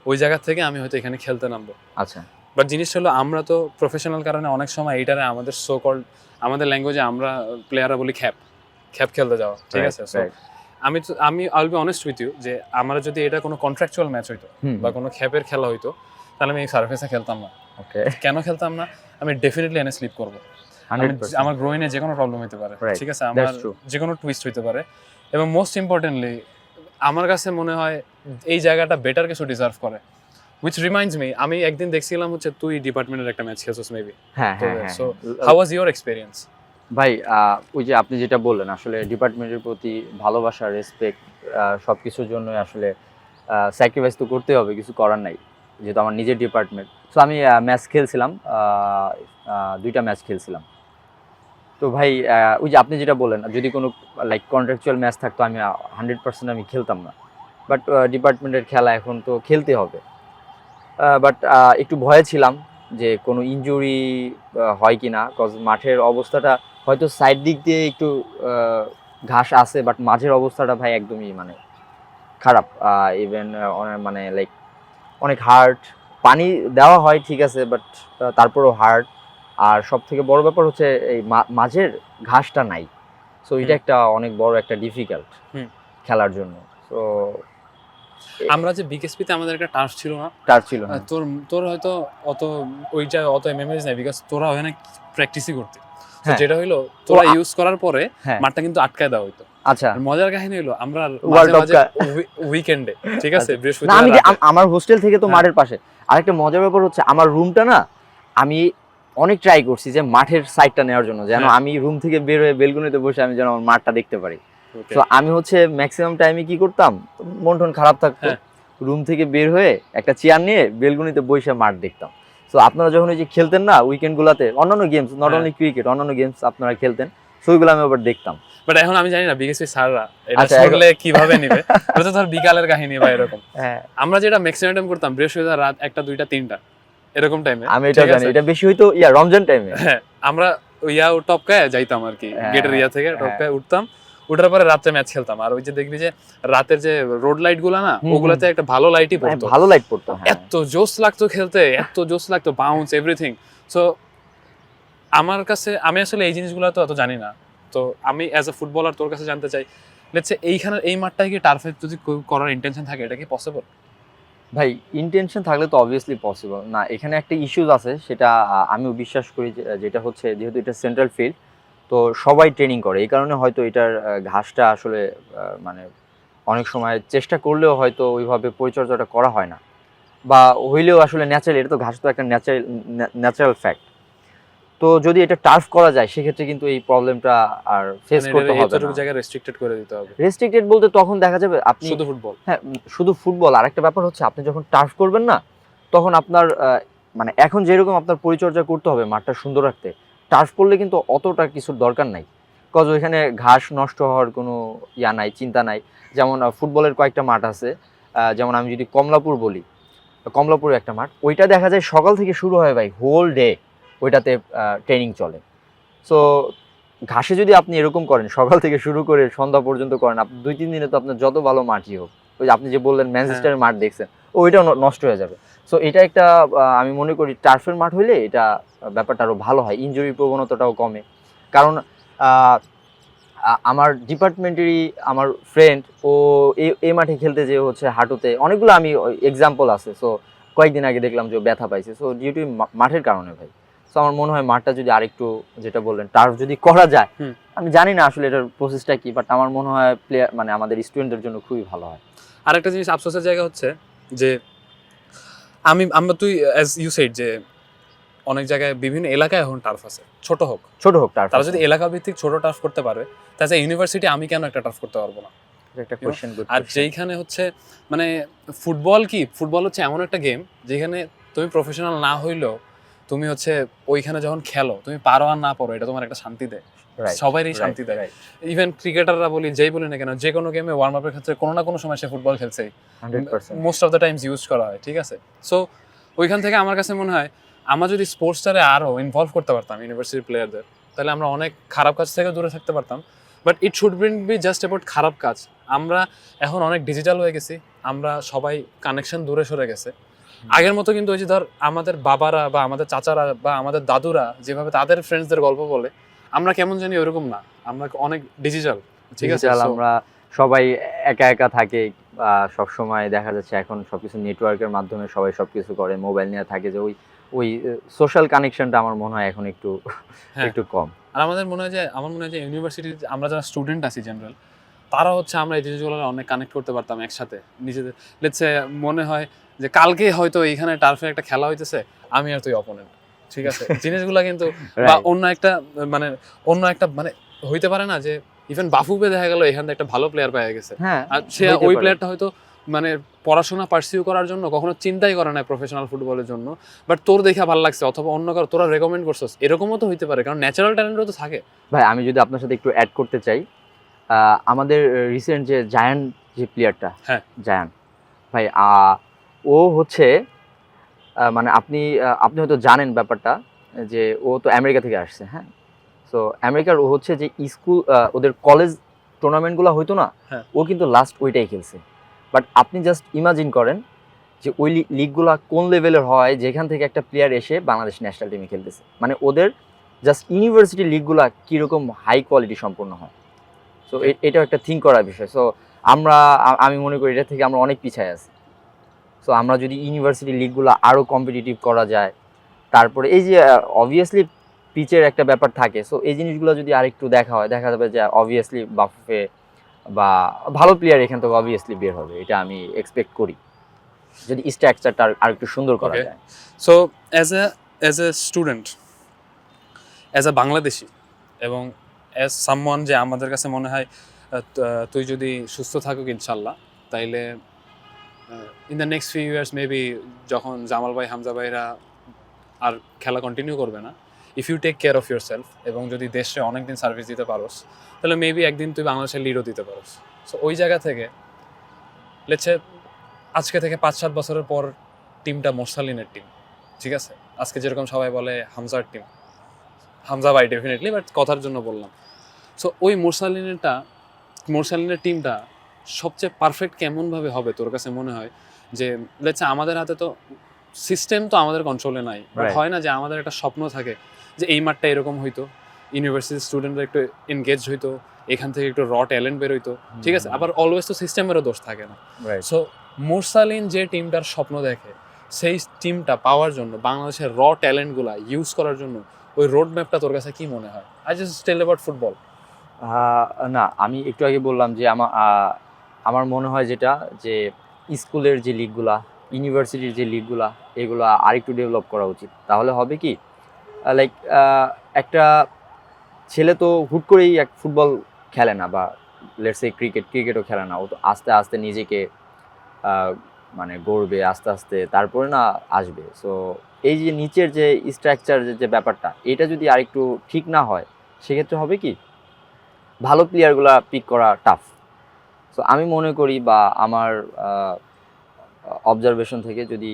ওই জায়গা থেকে আমি হয়তো এখানে খেলতে নামবো। আচ্ছা, বাট জিনিসটা হলো আমরা তো প্রফেশনাল কারণে অনেক সময় এইটারে আমাদের সো কল্ড, আমাদের ল্যাঙ্গুয়েজে আমরা প্লেয়াররা বলি খ্যাপ খেলতে যাওয়া, ঠিক আছে? সো আমি I will be honest with you, যে আমার যদি এটা কোনো কন্ট্রাকচুয়াল ম্যাচ হইতো বা কোনো খ্যাপের খেলা হইতো, তাহলে আমি এই সার্ফেসে খেলতাম না। ওকে, কেন খেলতাম না? আমি ডেফিনেটলি এনে স্লিপ করবো, 100%। আমার গ্রোইনে যে কোনো প্রবলেম হতে পারে, Right, ঠিক আছে, আমার that's true. যে কোনো টুইস্ট হতে পারে, এবং মোস্ট ইম্পর্টেন্টলি আমার কাছে মনে হয় এই জায়গাটা বেটার কিছু ডিজার্ভ করে। উইচ রিমাইন্ডস মি, আমি একদিন দেখছিলাম হচ্ছে তুই ডিপার্টমেন্টের একটা ম্যাচ খেলছিস মেবি, হ্যাঁ হ্যাঁ হ্যাঁ so how was your experience? ভাই, ওই যে আপনি যেটা বললেন, আসলে ডিপার্টমেন্টের প্রতি ভালোবাসা, রেসপেক্ট, সব কিছুর জন্য আসলে স্যাক্রিফাইস তো করতে হবে, কিছু করার নাই, যেহেতু আমার নিজের ডিপার্টমেন্ট। সো আমি ম্যাচ খেলছিলাম, 2টা ম্যাচ খেলছিলাম। তো ভাই, ওই যে আপনি যেটা বললেন, যদি কোনো লাইক কন্ট্রাকচুয়াল ম্যাচ থাকতো আমি 100% আমি খেলতাম না, বাট ডিপার্টমেন্টের খেলা এখন তো খেলতে হবে। বাট একটু ভয়ে ছিলাম যে কোনো ইনজুরি হয় কি না, কজ মাঠের অবস্থাটা হয়তো সাইড দিক দিয়ে একটু ঘাস আছে, বাট মাঝের অবস্থাটা ভাই একদমই মানে খারাপ। ইভেন মানে লাইক অনেক হার্ড, পানি দেওয়া হয় ঠিক আছে, বাট তারপরেও হার্ড। আর সব থেকে বড় ব্যাপার হচ্ছে এই মাঝের ঘাসটা নাই। সো এটা একটা অনেক বড় একটা ডিফিকাল্ট খেলার জন্য। সো আমরা যে বিকেএসপিতে আমাদের একটা টার্ফ ছিল না, তার ছিল তোর তোর হয়তো অত ওইটা অত মেমোরিজ নাই, বিকজ তোরা ওখানে প্র্যাকটিসই করতে। হ্যাঁ। যেটা হইলো তোরা ইউজ করার পরে হ্যাঁ। মাঠটা কিন্তু আটকায় দেওয়া হইতো। আচ্ছা, আর মজার কাহিনী হলো আমরা World মাঝে Cup মাঝে উইকেন্ডে, ঠিক আছে, না আমি বৃহস্পতিবার যে রাতে, আমার হোস্টেল থেকে তো হ্যাঁ। মাঠের পাশে। আরেকটা মজার ব্যাপার হচ্ছে আমার রুমটা না, আমি অনেক ট্রাই করছি যে মাঠের সাইডটা নেওয়ার জন্য, যেন হ্যাঁ। আমি রুম থেকে বের হয়ে বেলকনিতে বসে আমি যেন আমার মাঠটা দেখতে পারি। Okay. তো আমি হচ্ছে ম্যাক্সিমাম টাইমে কি করতাম, মন টন খারাপ থাকতো, হ্যাঁ। রুম থেকে বের হয়ে একটা চেয়ার নিয়ে বেলকনিতে বসে মাঠ দেখতাম। তো আপনারা যখন ওই যে খেলতেন না উইকেন্ড গুলাতে, অন্যান্য গেমস, নট হ্যাঁ। অনলি ক্রিকেট, অন্যান্য গেমস আপনারা খেলতেন, তো ওইগুলো আমি আবার দেখতাম। বাট এখন আমি জানি না বিকেএসপি স্যাররা এটা আচ্ছা, শুনলে কিভাবে নিবে। এটা তো ধর বিকালের কাহিনী বা এরকম। হ্যাঁ, আমরা যেটা ম্যাক্সিমাম টাইম করতাম বৃহস্পতিবার রাত 1টা 2টা 3টা এরকম টাইমে, আমি এটা জানি, এটা বেশি হইতো রমজান টাইমে। হ্যাঁ, আমরা টপকায় যাইতাম আর কি, হ্যাঁ, গেটের থেকে হ্যাঁ। টপকায় উঠতাম, উঠার পরে রাত্রে ম্যাচ খেলতাম। আর ওই যে দেখবি যে রাতের যে রোড লাইট গুলা না, ওগুলাতে একটা ভালো লাইটই পড়তো, ভালো লাইট পড়তো। হ্যাঁ, এত জোস লাগতো খেলতে, এত জোস লাগতো, বাউন্স এভরিথিং। সো আমার কাছে, আমি আসলে এই জিনিসগুলো তো অত জানি না, তো আমি অ্যাজ এ ফুটবলার তোর কাছে জানতে চাই, লেটস সে এইখানে এই মাঠটাই কি টার্ফে যদি করার ইন্টেনশন থাকে, এটা কি পসিবল? ভাই ইন্টেনশন থাকলে তো অবভিয়াসলি পসিবল না। এখানে একটা ইস্যুজ আছে, সেটা আমিও বিশ্বাস করি, যেটা হচ্ছে যেহেতু এটা সেন্ট্রাল ফিল্ড, তো সবাই ট্রেনিং করে, এই কারণে হয়তো এটার ঘাসটা আসলে মানে অনেক সময় চেষ্টা করলেও হয়তো ওইভাবে পরিচর্যাটা করা হয় না, বা হইলেও আসলে ন্যাচারাল, এটা তো ঘাস তো একটা ন্যাচারাল ফ্যাক্ট। তো যদি এটা টার্ফ করা যায় সেক্ষেত্রে কিন্তু এই প্রবলেমটা আর ফেস করতে হবে এতটুকু না। জায়গা রেস্ট্রিক্টেড করে দিতে হবে, রেস্ট্রিক্টেড বলতে তখন দেখা যাবে আপনি শুধু ফুটবল। হ্যাঁ, শুধু ফুটবল। আর একটা ব্যাপার হচ্ছে আপনি যখন টার্ফ করবেন না, তখন আপনার মানে এখন যেরকম আপনার পরিচর্যা করতে হবে মাঠটা সুন্দর রাখতে, টার্ফ করলে কিন্তু অতটা কিছুর দরকার নাই, কজ ওইখানে ঘাস নষ্ট হওয়ার কোনো ইয়া নাই, চিন্তা নাই। যেমন ফুটবলের কয়েকটা মাঠ আছে, যেমন আমি যদি কমলাপুর বলি, কমলাপুরে একটা মাঠ, ওইটা দেখা যায় সকাল থেকে শুরু হয় ভাই, হোল ডে ওইটাতে ট্রেনিং চলে। সো ঘাসে যদি আপনি এরকম করেন, সকাল থেকে শুরু করে সন্ধ্যা পর্যন্ত করেন, আপনি 2-3 দিনে তো আপনার যত ভালো মাঠই হোক, ওই যে আপনি যে বললেন ম্যানচেস্টারের মাঠ দেখছেন, ওইটাও নষ্ট হয়ে যাবে। সো এটা একটা আমি মনে করি টার্ফের মাঠ হইলে এটা ব্যাপারটা আরও ভালো হয়, ইনজুরির প্রবণতাটাও কমে। কারণ আমার ডিপার্টমেন্টেরই আমার ফ্রেন্ড, ও এই মাঠে খেলতে যে হচ্ছে হাঁটুতে অনেকগুলো আমি এক্সাম্পল আছে। সো কয়েকদিন আগে দেখলাম যে ও ব্যথা পাইছে, সো ডিউ টু মাঠের কারণে ভাই। সো আমার মনে হয় মাঠটা যদি আরেকটু, যেটা বললেন টার্ফ যদি করা যায়, আমি জানি না আসলে এটার প্রসেসটা কি, বাট আমার মনে হয় প্লেয়ার মানে আমাদের স্টুডেন্টদের জন্য খুবই ভালো হয়। আরেকটা জিনিস আফসোসের জায়গা হচ্ছে যে আমরা তুই অ্যাজ ইউ সেড যে অনেক জায়গায় বিভিন্ন এলাকায় এখন টার্ফ আছে, ছোট হোক টার্ফ, তারা যদি এলাকা ভিত্তিক ছোট টার্ফ করতে পারে, তাহলে ইউনিভার্সিটি আমি কেন একটা টার্ফ করতে পারবো না? একটা কোশ্চেন। আর যেইখানে হচ্ছে মানে ফুটবল হচ্ছে এমন একটা গেম যেখানে তুমি প্রফেশনাল না হইলেও তুমি হচ্ছে ওইখানে যখন খেলো, তুমি পারো আর না পারো, এটা তোমার একটা শান্তি দেয়, সবারই শান্তি দেয়। ইভেন ক্রিকেটাররা বলি, যেই বলি না কেন, যে কোনো গেমে ওয়ার্ম আপের ক্ষেত্রে কোনো না কোনো সময় সে ফুটবল খেলছে, 100% most of the Times use করা হয়, ঠিক আছে? সো ওইখান থেকে আমার কাছে মনে হয় আমরা যদি স্পোর্টসটারে আরও ইনভলভ করতে পারতাম ইউনিভার্সিটি প্লেয়ারদের, তাহলে আমরা অনেক খারাপ কাজ থেকে দূরে থাকতে পারতাম। But it should be just about খারাপ কাজ। আমরা এখন অনেক ডিজিটাল হয়ে গেছি, আমরা সবাই কানেকশন দূরে সরে গেছে। আগের মতো কিন্তু ওই যে ধর আমাদের বাবারা বা আমাদের চাচারা বা আমাদের দাদুরা যেভাবে তাদের ফ্রেন্ডসদের গল্প বলে, আমরা কেমন জানি ওরকম না, আমরা অনেক ডিজিটাল, ঠিক আছে? আমরা সবাই একা একা থাকে, সব সময় দেখা যাচ্ছে এখন সবকিছু নেটওয়ার্কের মাধ্যমে সবাই সবকিছু করে, মোবাইল নিয়ে থাকে, যে ওই ওই সোশ্যাল কানেকশনটা আমার মনে হয় এখন একটু হ্যাঁ। একটু কম। আর আমার মনে হয় যে ইউনিভার্সিটির আমরা যারা স্টুডেন্ট আছি জেনারেল, তারা হচ্ছে আমরা এই জিনিসগুলো অনেক কানেক্ট করতে পারতাম একসাথে নিজেদের। লেটস সে মনে হয় যে কালকে হয়তো এইখানে টার্ফে একটা খেলা হইতেছে, আমি আর তুই অপোনেন্ট, ঠিক আছে? জিনিসগুলো কিন্তু বা Right. অন্য একটা মানে হইতে পারে না যে ইভেন বাফুফে দেখা গেল এখান থেকে একটা ভালো প্লেয়ার পেয়ে গেছে, হ্যাঁ, আর সে হইতে ওই পারে। প্লেয়ারটা হয়তো মানে পড়াশোনা পার্সিউ করার জন্য কখনো চিন্তাই করে না প্রফেশনাল ফুটবলের জন্য, বাট তোর দেখা ভালো লাগছে অথবা অন্য কারো তোরা রেকমেন্ড করছস, এরকমও তো হইতে পারে, কারণ ন্যাচারাল ট্যালেন্টও তো থাকে। ভাই আমি যদি আপনার সাথে একটু অ্যাড করতে চাই, আমাদের রিসেন্ট যে জায়ান্ট যে প্লেয়ারটা, হ্যাঁ। জায়ান্ট ভাই, ও হচ্ছে মানে আপনি হয়তো জানেন ব্যাপারটা, যে ও তো আমেরিকা থেকে আসছে, হ্যাঁ। সো আমেরিকার ও হচ্ছে যে স্কুল ওদের কলেজ টুর্নামেন্টগুলো হইতো না, হ্যাঁ। ও কিন্তু লাস্ট ওইটাই খেলছে। বাট আপনি জাস্ট ইমাজিন করেন যে ওই লিগগুলা কোন লেভেলের হয়, যেখান থেকে একটা প্লেয়ার এসে বাংলাদেশ ন্যাশনাল টিমে খেলতেছে, মানে ওদের জাস্ট ইউনিভার্সিটি লিগগুলা কীরকম হাই কোয়ালিটি সম্পন্ন হয়। সো এটাও একটা থিঙ্ক করার বিষয়। সো আমি মনে করি এটা থেকে আমরা অনেক পিছায় আছি। সো আমরা যদি ইউনিভার্সিটি লিগগুলো আরও কম্পিটিটিভ করা যায়, তারপরে এই যে অবভিয়াসলি পিচের একটা ব্যাপার থাকে, সো এই জিনিসগুলো যদি আরেকটু দেখা হয়, দেখা যাবে যে অবভিয়াসলি বাফুফে বা ভালো প্লেয়ার এখান থেকে অবভিয়াসলি বের হবে, এটা আমি এক্সপেক্ট করি, যদি স্ট্রাকচারটা আরেকটু সুন্দর করা Okay. যায়। So as a student, as a Bangladeshi, এবং অ্যাজ সামওয়ান যে আমাদের কাছে মনে হয় তুই যদি সুস্থ থাকুক ইনশাল্লাহ, তাইলে in the next few years maybe যখন জামাল ভাই হামজা ভাইরা আর খেলা কন্টিনিউ করবে না, if you take care of yourself এবং যদি দেশে অনেকদিন সার্ভিস দিতে পারোস, তাহলে মেবি একদিন তুই বাংলাদেশের লিডও দিতে পারোস। সো ওই জায়গা থেকে লেটসে আজকে থেকে 5-7 বছরের পর টিমটা মোরসালিনের টিম, ঠিক আছে? আজকে যেরকম সবাই বলে হামজার টিম, হামজা ভাই ডেফিনেটলি, বাট কথার জন্য বললাম। সো ওই মোরসালিনের টিমটা সবচেয়ে পারফেক্ট কেমনভাবে হবে তোর কাছে মনে হয়? যে লেটসে আমাদের হাতে তো সিস্টেম তো আমাদের কন্ট্রোলে নাই, বাট Right. হয় না যে আমাদের একটা স্বপ্ন থাকে যে এই মাঠটা এরকম হইতো, ইউনিভার্সিটির স্টুডেন্টরা একটু এনগেজ হইতো, এখান থেকে একটু র ট্যালেন্ট বের হইতো, ঠিক আছে? আবার অলওয়েজ তো সিস্টেমেরও দোষ থাকে না। রাইট। সো মোরসালিন যে টিমটার স্বপ্ন দেখে, সেই টিমটা পাওয়ার জন্য, বাংলাদেশের র ট্যালেন্টগুলা ইউজ করার জন্য ওই রোড ম্যাপটা তোর কাছে কি মনে হয়? I just tell about football. না, আমি একটু আগে বললাম যে আমার মনে হয় যেটা, যে স্কুলের যে লিগগুলা, ইউনিভার্সিটির যে লিগগুলা, এগুলা আরেকটু ডেভেলপ করা উচিত। তাহলে হবে কি, লাইক একটা ছেলে তো হুট করেই এক ফুটবল খেলে না, বা লেটস সে ক্রিকেটও খেলে না, ও তো আস্তে আস্তে নিজেকে আহ, মানে গড়বে, আস্তে আস্তে তারপরে না আসবে। সো এই যে নিচের যে স্ট্রাকচার যে ব্যাপারটা, এটা যদি আরেকটু ঠিক না হয়, সেক্ষেত্রে হবে কি, ভালো প্লেয়ারগুলা পিক করা টাফ। সো আমি মনে করি, বা আমার অবজারভেশন থেকে, যদি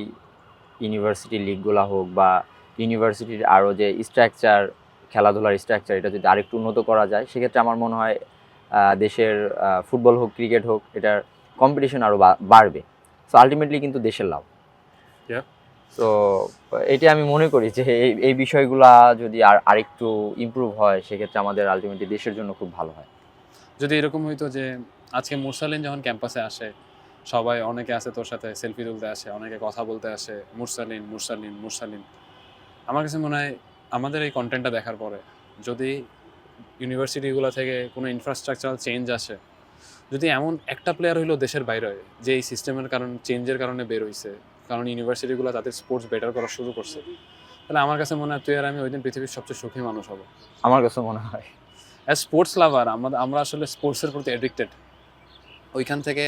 ইউনিভার্সিটি লিগগুলা হোক, বা ইউনিভার্সিটির আরও যে স্ট্রাকচার, খেলাধুলার স্ট্রাকচার, এটা যদি আরেকটু উন্নত করা যায়, সেক্ষেত্রে আমার মনে হয় দেশের ফুটবল হোক, ক্রিকেট হোক, এটার কম্পিটিশন আরও বাড়বে। সো আলটিমেটলি কিন্তু দেশের লাভ। Yeah. সো এটা আমি মনে করি যে এই বিষয়গুলা যদি আরেকটু ইমপ্রুভ হয়, সেক্ষেত্রে আমাদের আলটিমেটলি দেশের জন্য খুব ভালো হয়। যদি এরকম হইতো যে আজকে মুরসালিন যখন ক্যাম্পাসে আসে, সবাই অনেকে আসে তোর সাথে সেলফি তুলতে আসে, অনেকে কথা বলতে আসে, মুরসালিন মুরসালিন মুরসালিন। আমার কাছে মনে হয় আমাদের এই কন্টেন্টটা দেখার পরে যদি ইউনিভার্সিটিগুলো থেকে কোনো ইনফ্রাস্ট্রাকচারাল চেঞ্জ আসে, যদি এমন একটা প্লেয়ার হইলো দেশের বাইরে হয় যে এই সিস্টেমের চেঞ্জের কারণে বের হইছে, কারণ ইউনিভার্সিটিগুলো তাদের স্পোর্টস বেটার করা শুরু করছে, তাহলে আমার কাছে মনে হয় তুই আর আমি ওই দিন পৃথিবীর সবচেয়ে সুখী মানুষ হব। আমার কাছে মনে হয় অ্যাজ স্পোর্টস লাভার আমরা আসলে স্পোর্টসের প্রতি অ্যাডিক্টেড। ওইখান থেকে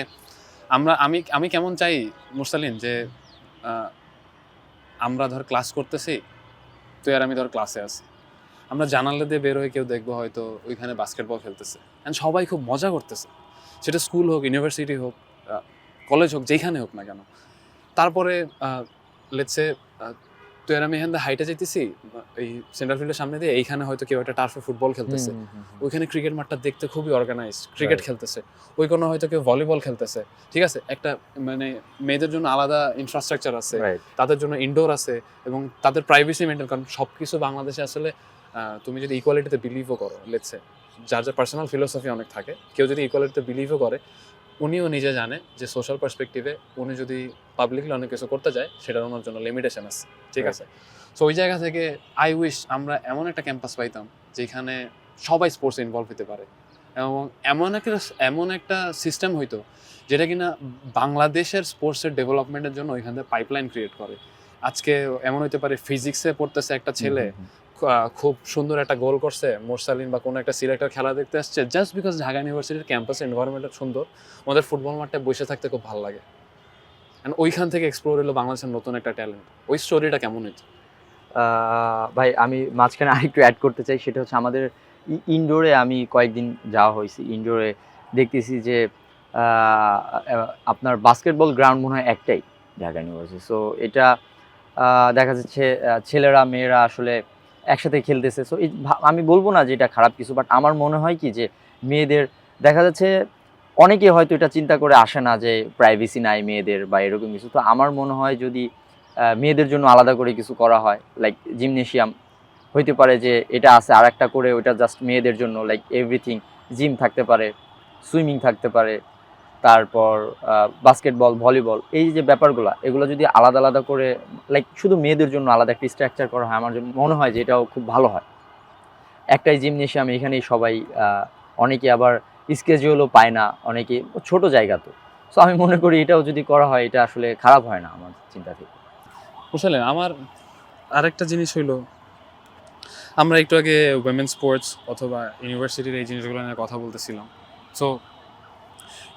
আমি কেমন চাই মুরসালিন, যে আমরা ধর ক্লাস করতেছি, তুই আর আমি ধর ক্লাসে আছি, আমরা জানালা দিয়ে বের হয়ে কেউ দেখবো হয়তো ওইখানে বাস্কেটবল খেলতেছে, অ্যান্ড সবাই খুব মজা করতেছে, সেটা স্কুল হোক, ইউনিভার্সিটি হোক, কলেজ হোক, যেখানে হোক না কেন। তারপরে লেটসে তুই আর আমি এখান থেকে হাইটে যেতেছি এই সেন্ট্রাল ফিল্ডের সামনে দিয়ে, এইখানে হয়তো কেউ একটা টার্ফে ফুটবল খেলতেছে, ওইখানে ক্রিকেট মাঠটা দেখতে খুবই অর্গানাইজড, ক্রিকেট খেলতেছে, ওই কোনো হয়তো কেউ ভলিবল খেলতেছে, ঠিক আছে? একটা মানে মেয়েদের জন্য আলাদা ইনফ্রাস্ট্রাকচার আছে, তাদের জন্য ইনডোর আছে, এবং তাদের প্রাইভেসি মেনটেন, কারণ সব কিছু বাংলাদেশে আসলে তুমি যদি ইকুয়ালিটিতে বিলিভও করো, লেটসে যার পার্সোনাল ফিলোসফি অনেক থাকে, কেউ যদি ইকুয়ালিটিতে বিলিভও করে, উনিও নিজে জানে যে সোশ্যাল পার্সপেক্টিভে উনি যদি পাবলিকলি অনেক কিছু করতে যায় সেটার ওনার জন্য লিমিটেশন আছে, ঠিক আছে? সো ওই জায়গা থেকে আই উইশ আমরা এমন একটা ক্যাম্পাস পাইতাম যেখানে সবাই স্পোর্টসে ইনভলভ হতে পারে, এবং এমন একটা সিস্টেম হইতো যেটা কিনা বাংলাদেশের স্পোর্টসের ডেভেলপমেন্টের জন্য ওইখান থেকে পাইপলাইন ক্রিয়েট করে। আজকে এমন হইতে পারে ফিজিক্সে পড়তেছে একটা ছেলে, খুব সুন্দর একটা গোল করছে, মোরসালিন বা কোনো একটা সিলেক্টর খেলা দেখতে আসছে, জাস্ট বিকজ ঢাকা ইউনিভার্সিটির ক্যাম্পাসের এনভায়রনমেন্টটা সুন্দর, আমাদের ফুটবল মাঠটায় বসে থাকতে খুব ভালো লাগে। অ্যান্ড ওইখান থেকে এক্সপ্লোর হলো বাংলাদেশের নতুন একটা ট্যালেন্ট। ওই স্টোরিটা কেমন হইতো? ভাই আমি মাঝখানে আরেকটু অ্যাড করতে চাই, সেটা হচ্ছে আমাদের ইনডোরে আমি কয়েকদিন যাওয়া হয়েছে। ইনডোরে দেখতেছি যে আপনার বাস্কেটবল গ্রাউন্ড মনে হয় একটাই ঢাকা ইউনিভার্সিটি। সো এটা দেখা যাচ্ছে ছেলেরা মেয়েরা আসলে একসাথে খেলতেছে। সো আমি বলবো না যে এটা খারাপ কিছু, বাট আমার মনে হয় কি যে মেয়েদের দেখা যাচ্ছে অনেকে হয়তো এটা চিন্তা করে আসে না যে প্রাইভেসি নাই মেয়েদের বা এরকম কিছু। তো আমার মনে হয় যদি মেয়েদের জন্য আলাদা করে কিছু করা হয়, লাইক জিমনেশিয়াম হইতে পারে যে এটা আছে, আর একটা করে ওইটা জাস্ট মেয়েদের জন্য, লাইক এভরিথিং, জিম থাকতে পারে, সুইমিং থাকতে পারে, তারপর বাস্কেটবল, ভলিবল, এই যে ব্যাপারগুলো, এগুলো যদি আলাদা আলাদা করে লাইক শুধু মেয়েদের জন্য আলাদা একটা স্ট্রাকচার করা হয়, আমার মনে হয় যে এটাও খুব ভালো হয়। একটাই জিমনেশিয়াম, এখানেই সবাই, অনেকে আবার স্কেজুয়ালও পায় না, অনেকে ছোট জায়গা তো। সো আমি মনে করি এটাও যদি করা হয় এটা আসলে খারাপ হয় না আমার চিন্তা থেকে। বুঝলেন, আমার আরেকটা জিনিস হইলো, আমরা একটু আগে উইমেন স্পোর্টস অথবা ইউনিভার্সিটির এই জিনিসগুলো নিয়ে কথা বলতেছিলাম। সো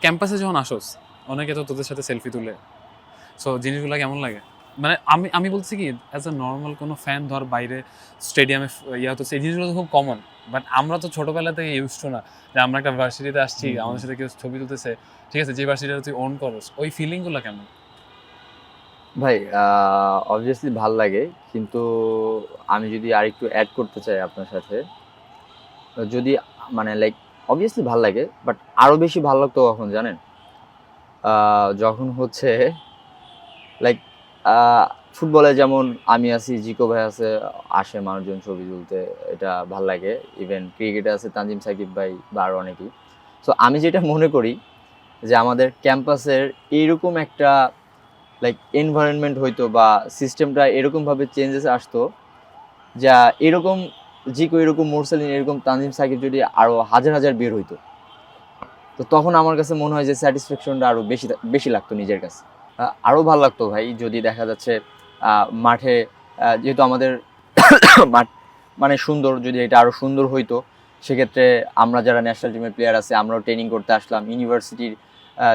ক্যাম্পাসে যখন আসোস অনেকে তো তোদের সাথে সেলফি তুলে, সো জিনিসগুলো কেমন লাগে? মানে আমি বলছি কি, অ্যাজ আ নর্মাল কোনো ফ্যান ধর বাইরে স্টেডিয়ামে ইয়া হতো, এই জিনিসগুলো তো খুব কমন, বাট আমরা তো ছোটোবেলা থেকে ইউজ টু না যে আমরা একটা ভার্সিটিতে আসছি, আমাদের সাথে কেউ ছবি তুলতেছে, ঠিক আছে, যে ভার্সিটিটা তুই ওন করস, ওই ফিলিংগুলো কেমন? ভাই অবভিয়াসলি ভাল লাগে, কিন্তু আমি যদি আরেকটু অ্যাড করতে চাই আপনার সাথে, যদি মানে লাইক অবভিয়াসলি ভাল লাগে, বাট আরও বেশি ভালো লাগতো কখন জানেন? যখন হচ্ছে লাইক ফুটবলে যেমন আমি আছি, জিকো ভাই আছে, আসে মানুষজন ছবি তুলতে, এটা ভাল লাগে। ইভেন ক্রিকেটে আছে তানজিম সাকিব ভাই বা আরও অনেকেই। সো আমি যেটা মনে করি যে আমাদের ক্যাম্পাসের এইরকম একটা লাইক এনভায়রনমেন্ট হইতো বা সিস্টেমটা এরকমভাবে চেঞ্জেস আসতো, যা এরকম জিকো, এরকম মোরসালিন, এরকম তানজিম সাকিব যদি আরও হাজার হাজার বের হইতো, তো তখন আমার কাছে মনে হয় যে স্যাটিসফ্যাকশনটা আরও বেশি বেশি লাগতো নিজের কাছে। আরও ভালো লাগতো ভাই যদি দেখা যাচ্ছে মাঠে, যেহেতু আমাদের মাঠ মানে সুন্দর, যদি এটা আরও সুন্দর হইতো, সেক্ষেত্রে আমরা যারা ন্যাশনাল টিমের প্লেয়ার আছে আমরাও ট্রেনিং করতে আসলাম, ইউনিভার্সিটির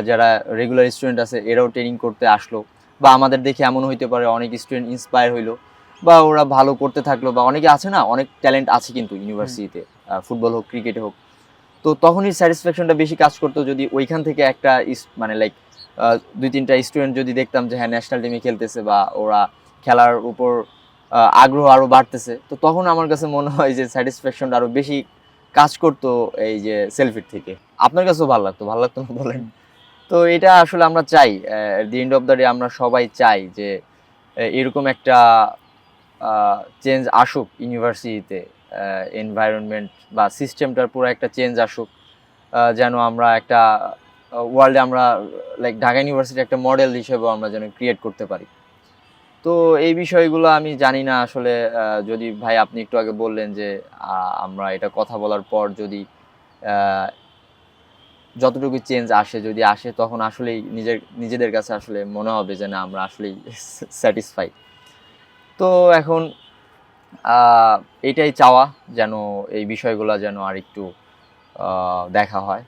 যারা রেগুলার স্টুডেন্ট আছে এরাও ট্রেনিং করতে আসলো, বা আমাদের দেখে এমন হইতে পারে অনেক স্টুডেন্ট ইন্সপায়ার হইলো বা ওরা ভালো করতে থাকলো, বা অনেকে আছে না, অনেক ট্যালেন্ট আছে কিন্তু ইউনিভার্সিটিতে, ফুটবল হোক ক্রিকেটে হোক। তো তখনই স্যাটিসফ্যাকশনটা বেশি কাজ করতো যদি ওইখান থেকে একটা মানে লাইক 2-3টা স্টুডেন্ট যদি দেখতাম যে হ্যাঁ ন্যাশনাল টিমে খেলতেছে বা ওরা খেলার উপর আগ্রহ আরও বাড়তেছে, তো তখন আমার কাছে মনে হয় যে স্যাটিসফ্যাকশনটা আরও বেশি কাজ করতো এই যে সেলফির থেকে। আপনার কাছেও ভালো লাগতো না বলেন? তো এটা আসলে আমরা চাই, at the end of the day আমরা সবাই চাই যে এরকম একটা চেঞ্জ আসুক ইউনিভার্সিটিতে, এনভায়রনমেন্ট বা সিস্টেমটার পুরো একটা চেঞ্জ আসুক, যেন আমরা একটা ওয়ার্ল্ডে আমরা লাইক ঢাকা ইউনিভার্সিটি একটা মডেল হিসেবেও আমরা যেন ক্রিয়েট করতে পারি। তো এই বিষয়গুলো আমি জানি না আসলে, যদি ভাই আপনি একটু আগে বললেন যে আমরা এটা কথা বলার পর যদি যতটুকু চেঞ্জ আসে, যদি আসে, তখন আসলেই নিজেদের কাছে আসলে মনে হবে যে না আমরা আসলেই স্যাটিসফাই। তো এখন এটাই চাওয়া, যেন এই বিষয়গুলো যেন আর একটু দেখা হয়।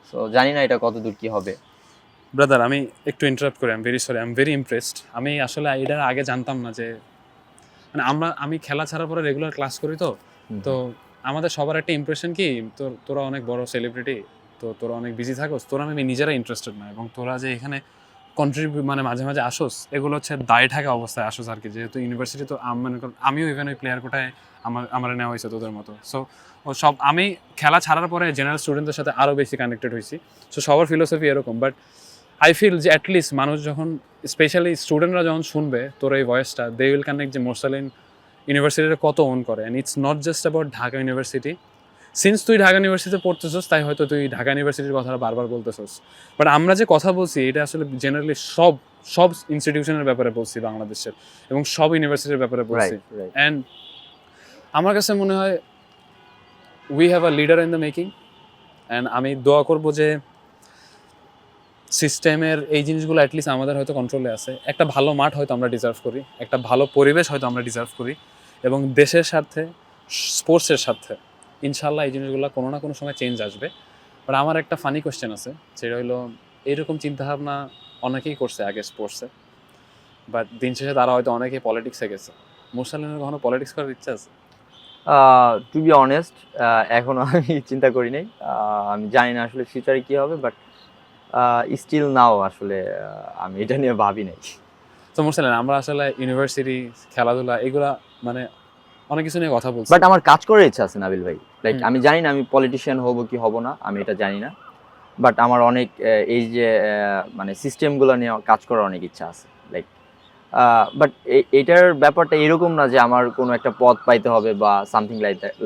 সো জানি না এটা কতদূর কি হবে। ব্রাদার, আমি একটু ইন্টারাপ্ট করি, I am very sorry, I am very impressed. আমি আসলে এটার আগে জানতাম না যে, মানে আমি খেলা ছাড়ার পরে রেগুলার ক্লাস করি, তো আমাদের সবার একটা ইমপ্রেশন কি, তোরা অনেক বড় সেলিব্রিটি, তো তোরা অনেক বিজি থাকোস, তোরা আমি নিজেরা ইন্টারেস্টেড না, এবং তোরা যে এখানে মানে মাঝে মাঝে আসোস, এগুলো হচ্ছে দায় থাকা অবস্থায় আসোস আর কি, যেহেতু ইউনিভার্সিটি, তো আমিও ইভেন ওই প্লেয়ার কোটায় আমার নেওয়া হয়েছে তোদের মতো। সো আমি খেলা ছাড়ার পরে জেনারেল স্টুডেন্টদের সাথে আরও বেশি কানেক্টেড হয়েছি। সো সবার ফিলোসফি এরকম, বাট আই ফিল যে অ্যাটলিস্ট মানুষ যখন, স্পেশালি স্টুডেন্টরা যখন শুনবে তোর এই ভয়েসটা, দে উইল কানেক্ট যে মোরসালিন ইউনিভার্সিটিটা কত ওন করে। And it's not just about Dhaka university, since তুই ঢাকা ইউনিভার্সিটিতে পড়তেছস তাই হয়তো তুই ঢাকা ইউনিভার্সিটির কথাটা বারবার বলতেছস, বাট আমরা যে কথা বলছি এটা আসলে জেনারেলি সব সব ইনস্টিটিউশনের ব্যাপারে বলছি বাংলাদেশের, এবং সব ইউনিভার্সিটির ব্যাপারে বলছি। রাইট অ্যান্ড আমার কাছে মনে হয় we have a leader in the making, and আমি দোয়া করবো যে সিস্টেমের এই জিনিসগুলো অ্যাটলিস্ট আমাদের হয়তো কন্ট্রোলে আছে। একটা ভালো মাঠ হয়তো আমরা ডিজার্ভ করি, একটা ভালো পরিবেশ হয়তো আমরা ডিজার্ভ করি, এবং দেশের স্বার্থে, স্পোর্টসের স্বার্থে ইনশাল্লাহ এই জিনিসগুলো কোনো না কোনো সময় চেঞ্জ আসবে। বাট আমার একটা ফানি কোয়েশ্চেন আছে, সেটা হলো এইরকম চিন্তাভাবনা অনেকেই করছে আগে স্পোর্টসে, বাট দিন শেষে তারা হয়তো অনেকেই পলিটিক্সে গেছে। মুরসালিনের কখনো পলিটিক্স করার ইচ্ছা আছে? টু বি অনেস্ট এখনো আমি চিন্তা করি নাই। আমি জানি না আসলে ফিউচারে কি হবে, বাট স্টিল নাও আসলে আমি এটা নিয়ে ভাবি নাই। তো মুরসালিন, আমরা আসলে ইউনিভার্সিটি, খেলাধুলা এগুলা মানে অনেক কিছু নিয়ে কথা বলছি, বাট আমার কাজ করার ইচ্ছা আছে নাবিল ভাই। লাইক হুম। আমি জানি না আমি পলিটিশিয়ান হব কি হব না, আমি এটা জানি না, বাট আমার অনেক এই যে মানে সিস্টেমগুলো নিয়ে কাজ করার অনেক ইচ্ছা আছে। লাইক বাট এটার ব্যাপারটা এরকম না যে আমার কোনো একটা পদ পাইতে হবে বা সামথিং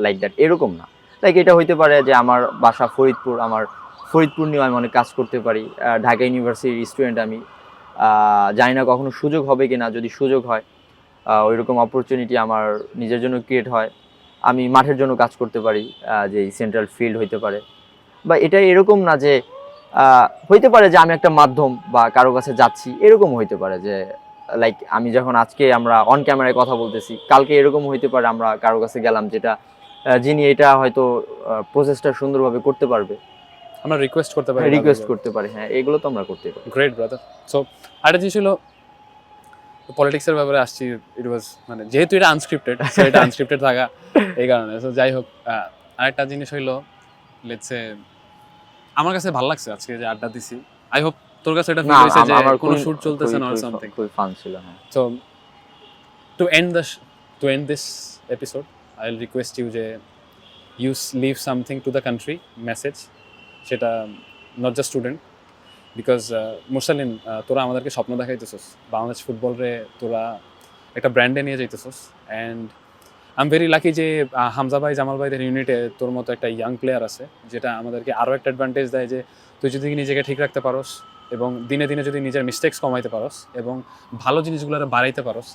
লাইক দ্যাট, এরকম না। লাইক এটা হইতে পারে যে আমার বাসা ফরিদপুর, আমার ফরিদপুর নিয়ে আমি অনেক কাজ করতে পারি। ঢাকা ইউনিভার্সিটির স্টুডেন্ট আমি, জানি না কখনো সুযোগ হবে কি না। যদি সুযোগ হয়, ওইরকম অপরচুনিটি আমার নিজের জন্য ক্রিয়েট হয়, আমি মাঠের জন্য কাজ করতে পারি, যে সেন্ট্রাল ফিল্ড হইতে পারে। বা এটা এরকম না যে হইতে পারে যে আমি একটা মাধ্যম বা কারো কাছে যাচ্ছি, এরকম হইতে পারে যে লাইক আমি যখন আজকে আমরা অন ক্যামেরায় কথা বলতেছি, কালকে এরকম হইতে পারে আমরা কারো কাছে গেলাম যেটা যিনি এটা হয়তো প্রসেসটা সুন্দরভাবে করতে পারবে, আমরা রিকোয়েস্ট করতে পারি, রিকোয়েস্ট করতে পারি। হ্যাঁ, এগুলো তো আমরা করতে পারি। Great brother. সো আরেকটা জিনিস হলো পলিটিক্সের ব্যাপারে আসছি, ইট ওয়াজ মানে যেহেতু এটা আনস্ক্রিপ্টেড, সো এটা আনস্ক্রিপ্টেড থাকা এই কারণে। সো যাই হোক, আরেকটা জিনিস হইলো লেটস সে আমার কাছে ভালো লাগছে আজকে যে আড্ডা দিছি। আই হোপ তোর কাছে এটা ফিল না, হইছে যে আমার কোনো শুট চলতেছে না অর সামথিং। খুবই ফান ছিল। হ্যাঁ, so to end this episode I will request you যে you leave something to the country, message, সেটা not just student. Because Mursalin, তোরা আমাদেরকে স্বপ্ন দেখাইতেছস, বাংলাদেশ ফুটবলরে তোরা একটা ব্র্যান্ডে নিয়ে যাইতেছস, and I am very lucky যে হামজা ভাই, জামাল ভাইদের ইউনিটে তোর মতো একটা ইয়াং প্লেয়ার আছে, যেটা আমাদেরকে আরও একটা অ্যাডভান্টেজ দেয় যে তুই যদি নিজেকে ঠিক রাখতে পারস এবং দিনে দিনে যদি নিজের মিস্টেক্স কমাইতে পারস এবং ভালো জিনিসগুলো বাড়াইতে পারস,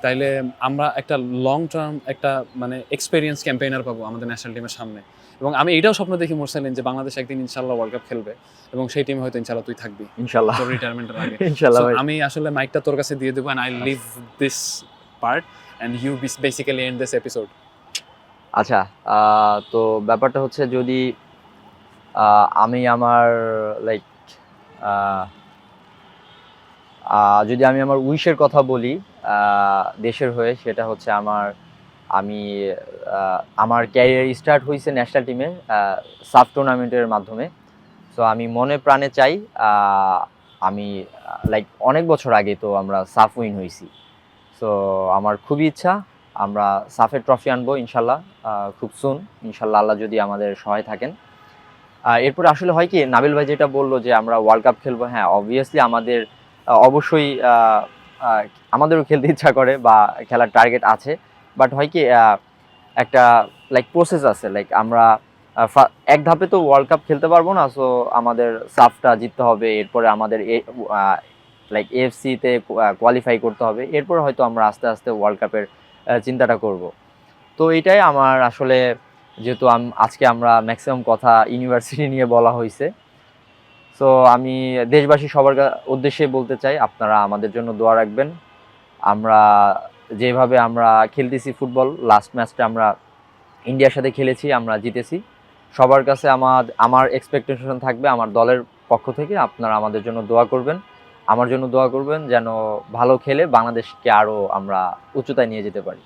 তাইলে আমরা একটা লং টার্ম একটা মানে এক্সপেরিয়েন্স ক্যাম্পেইনার পাবো আমাদের ন্যাশনাল টিমের সামনে। এবং আমি এইটাও স্বপ্ন দেখি মুরসালিন যে বাংলাদেশ একদিন ইনশাল্লাহ ওয়ার্ল্ড কাপ খেলবে এবং সেই টিমে হয়তো ইনশাল্লাহ তুই থাকবি ইনশাআল্লাহ, তোর রিটায়ারমেন্টের আগে। ইনশাআল্লাহ So, ভাই। আমি আসলে মাইকটা তোর কাছে দিয়ে দেবো, and I leave this part and you basically end this episode. আচ্ছা, তো ব্যাপারটা হচ্ছে যদি আমি আমার লাইক যদি আমি আমার উইশের কথা বলি দেশের হয়ে, সেটা হচ্ছে আমি আমার ক্যারিয়ার স্টার্ট হয়েছে ন্যাশনাল টিমে সাফ টুর্নামেন্টের মাধ্যমে। সো আমি মনে প্রাণে চাই, আমি লাইক অনেক বছর আগে তো আমরা সাফ উইন হয়েছি। সো আমার খুবই ইচ্ছা আমরা সাফের ট্রফি আনবো ইনশাল্লাহ, খুব সুন ইনশাল্লাহ, আল্লাহ যদি আমাদের সহায় থাকেন। এরপরে আসলে হয় কি, নাবিল ভাই যেটা বললো যে আমরা ওয়ার্ল্ড কাপ খেলবো, হ্যাঁ অবভিয়াসলি আমাদের অবশ্যই আমাদেরও খেলতে ইচ্ছা করে বা খেলার টার্গেট আছে, বাট হয় কি একটা লাইক প্রসেস আছে। লাইক আমরা এক ধাপে তো ওয়ার্ল্ড কাপ খেলতে পারবো না, সো আমাদের সাফটা জিততে হবে, এরপরে আমাদের লাইক এএফসিতে কোয়ালিফাই করতে হবে, এরপর হয়তো আমরা আস্তে আস্তে ওয়ার্ল্ড কাপের চিন্তাটা করব। তো এটাই আমার আসলে, যেহেতু আজকে আমরা ম্যাক্সিমাম কথা ইউনিভার্সিটি নিয়ে বলা হয়েছে, সো আমি দেশবাসী সবার উদ্দেশ্যে বলতে চাই আপনারা আমাদের জন্য দোয়া রাখবেন। আমরা যেভাবে আমরা খেলতেছি ফুটবল, লাস্ট ম্যাচটা আমরা ইন্ডিয়ার সাথে খেলেছি, আমরা জিতেছি। সবার কাছে আমার এক্সপেকটেশন থাকবে আমার দলের পক্ষ থেকে আপনারা আমাদের জন্য দোয়া করবেন, আমার জন্য দোয়া করবেন, যেন ভালো খেলে বাংলাদেশকে আরও আমরা উচ্চতায় নিয়ে যেতে পারি।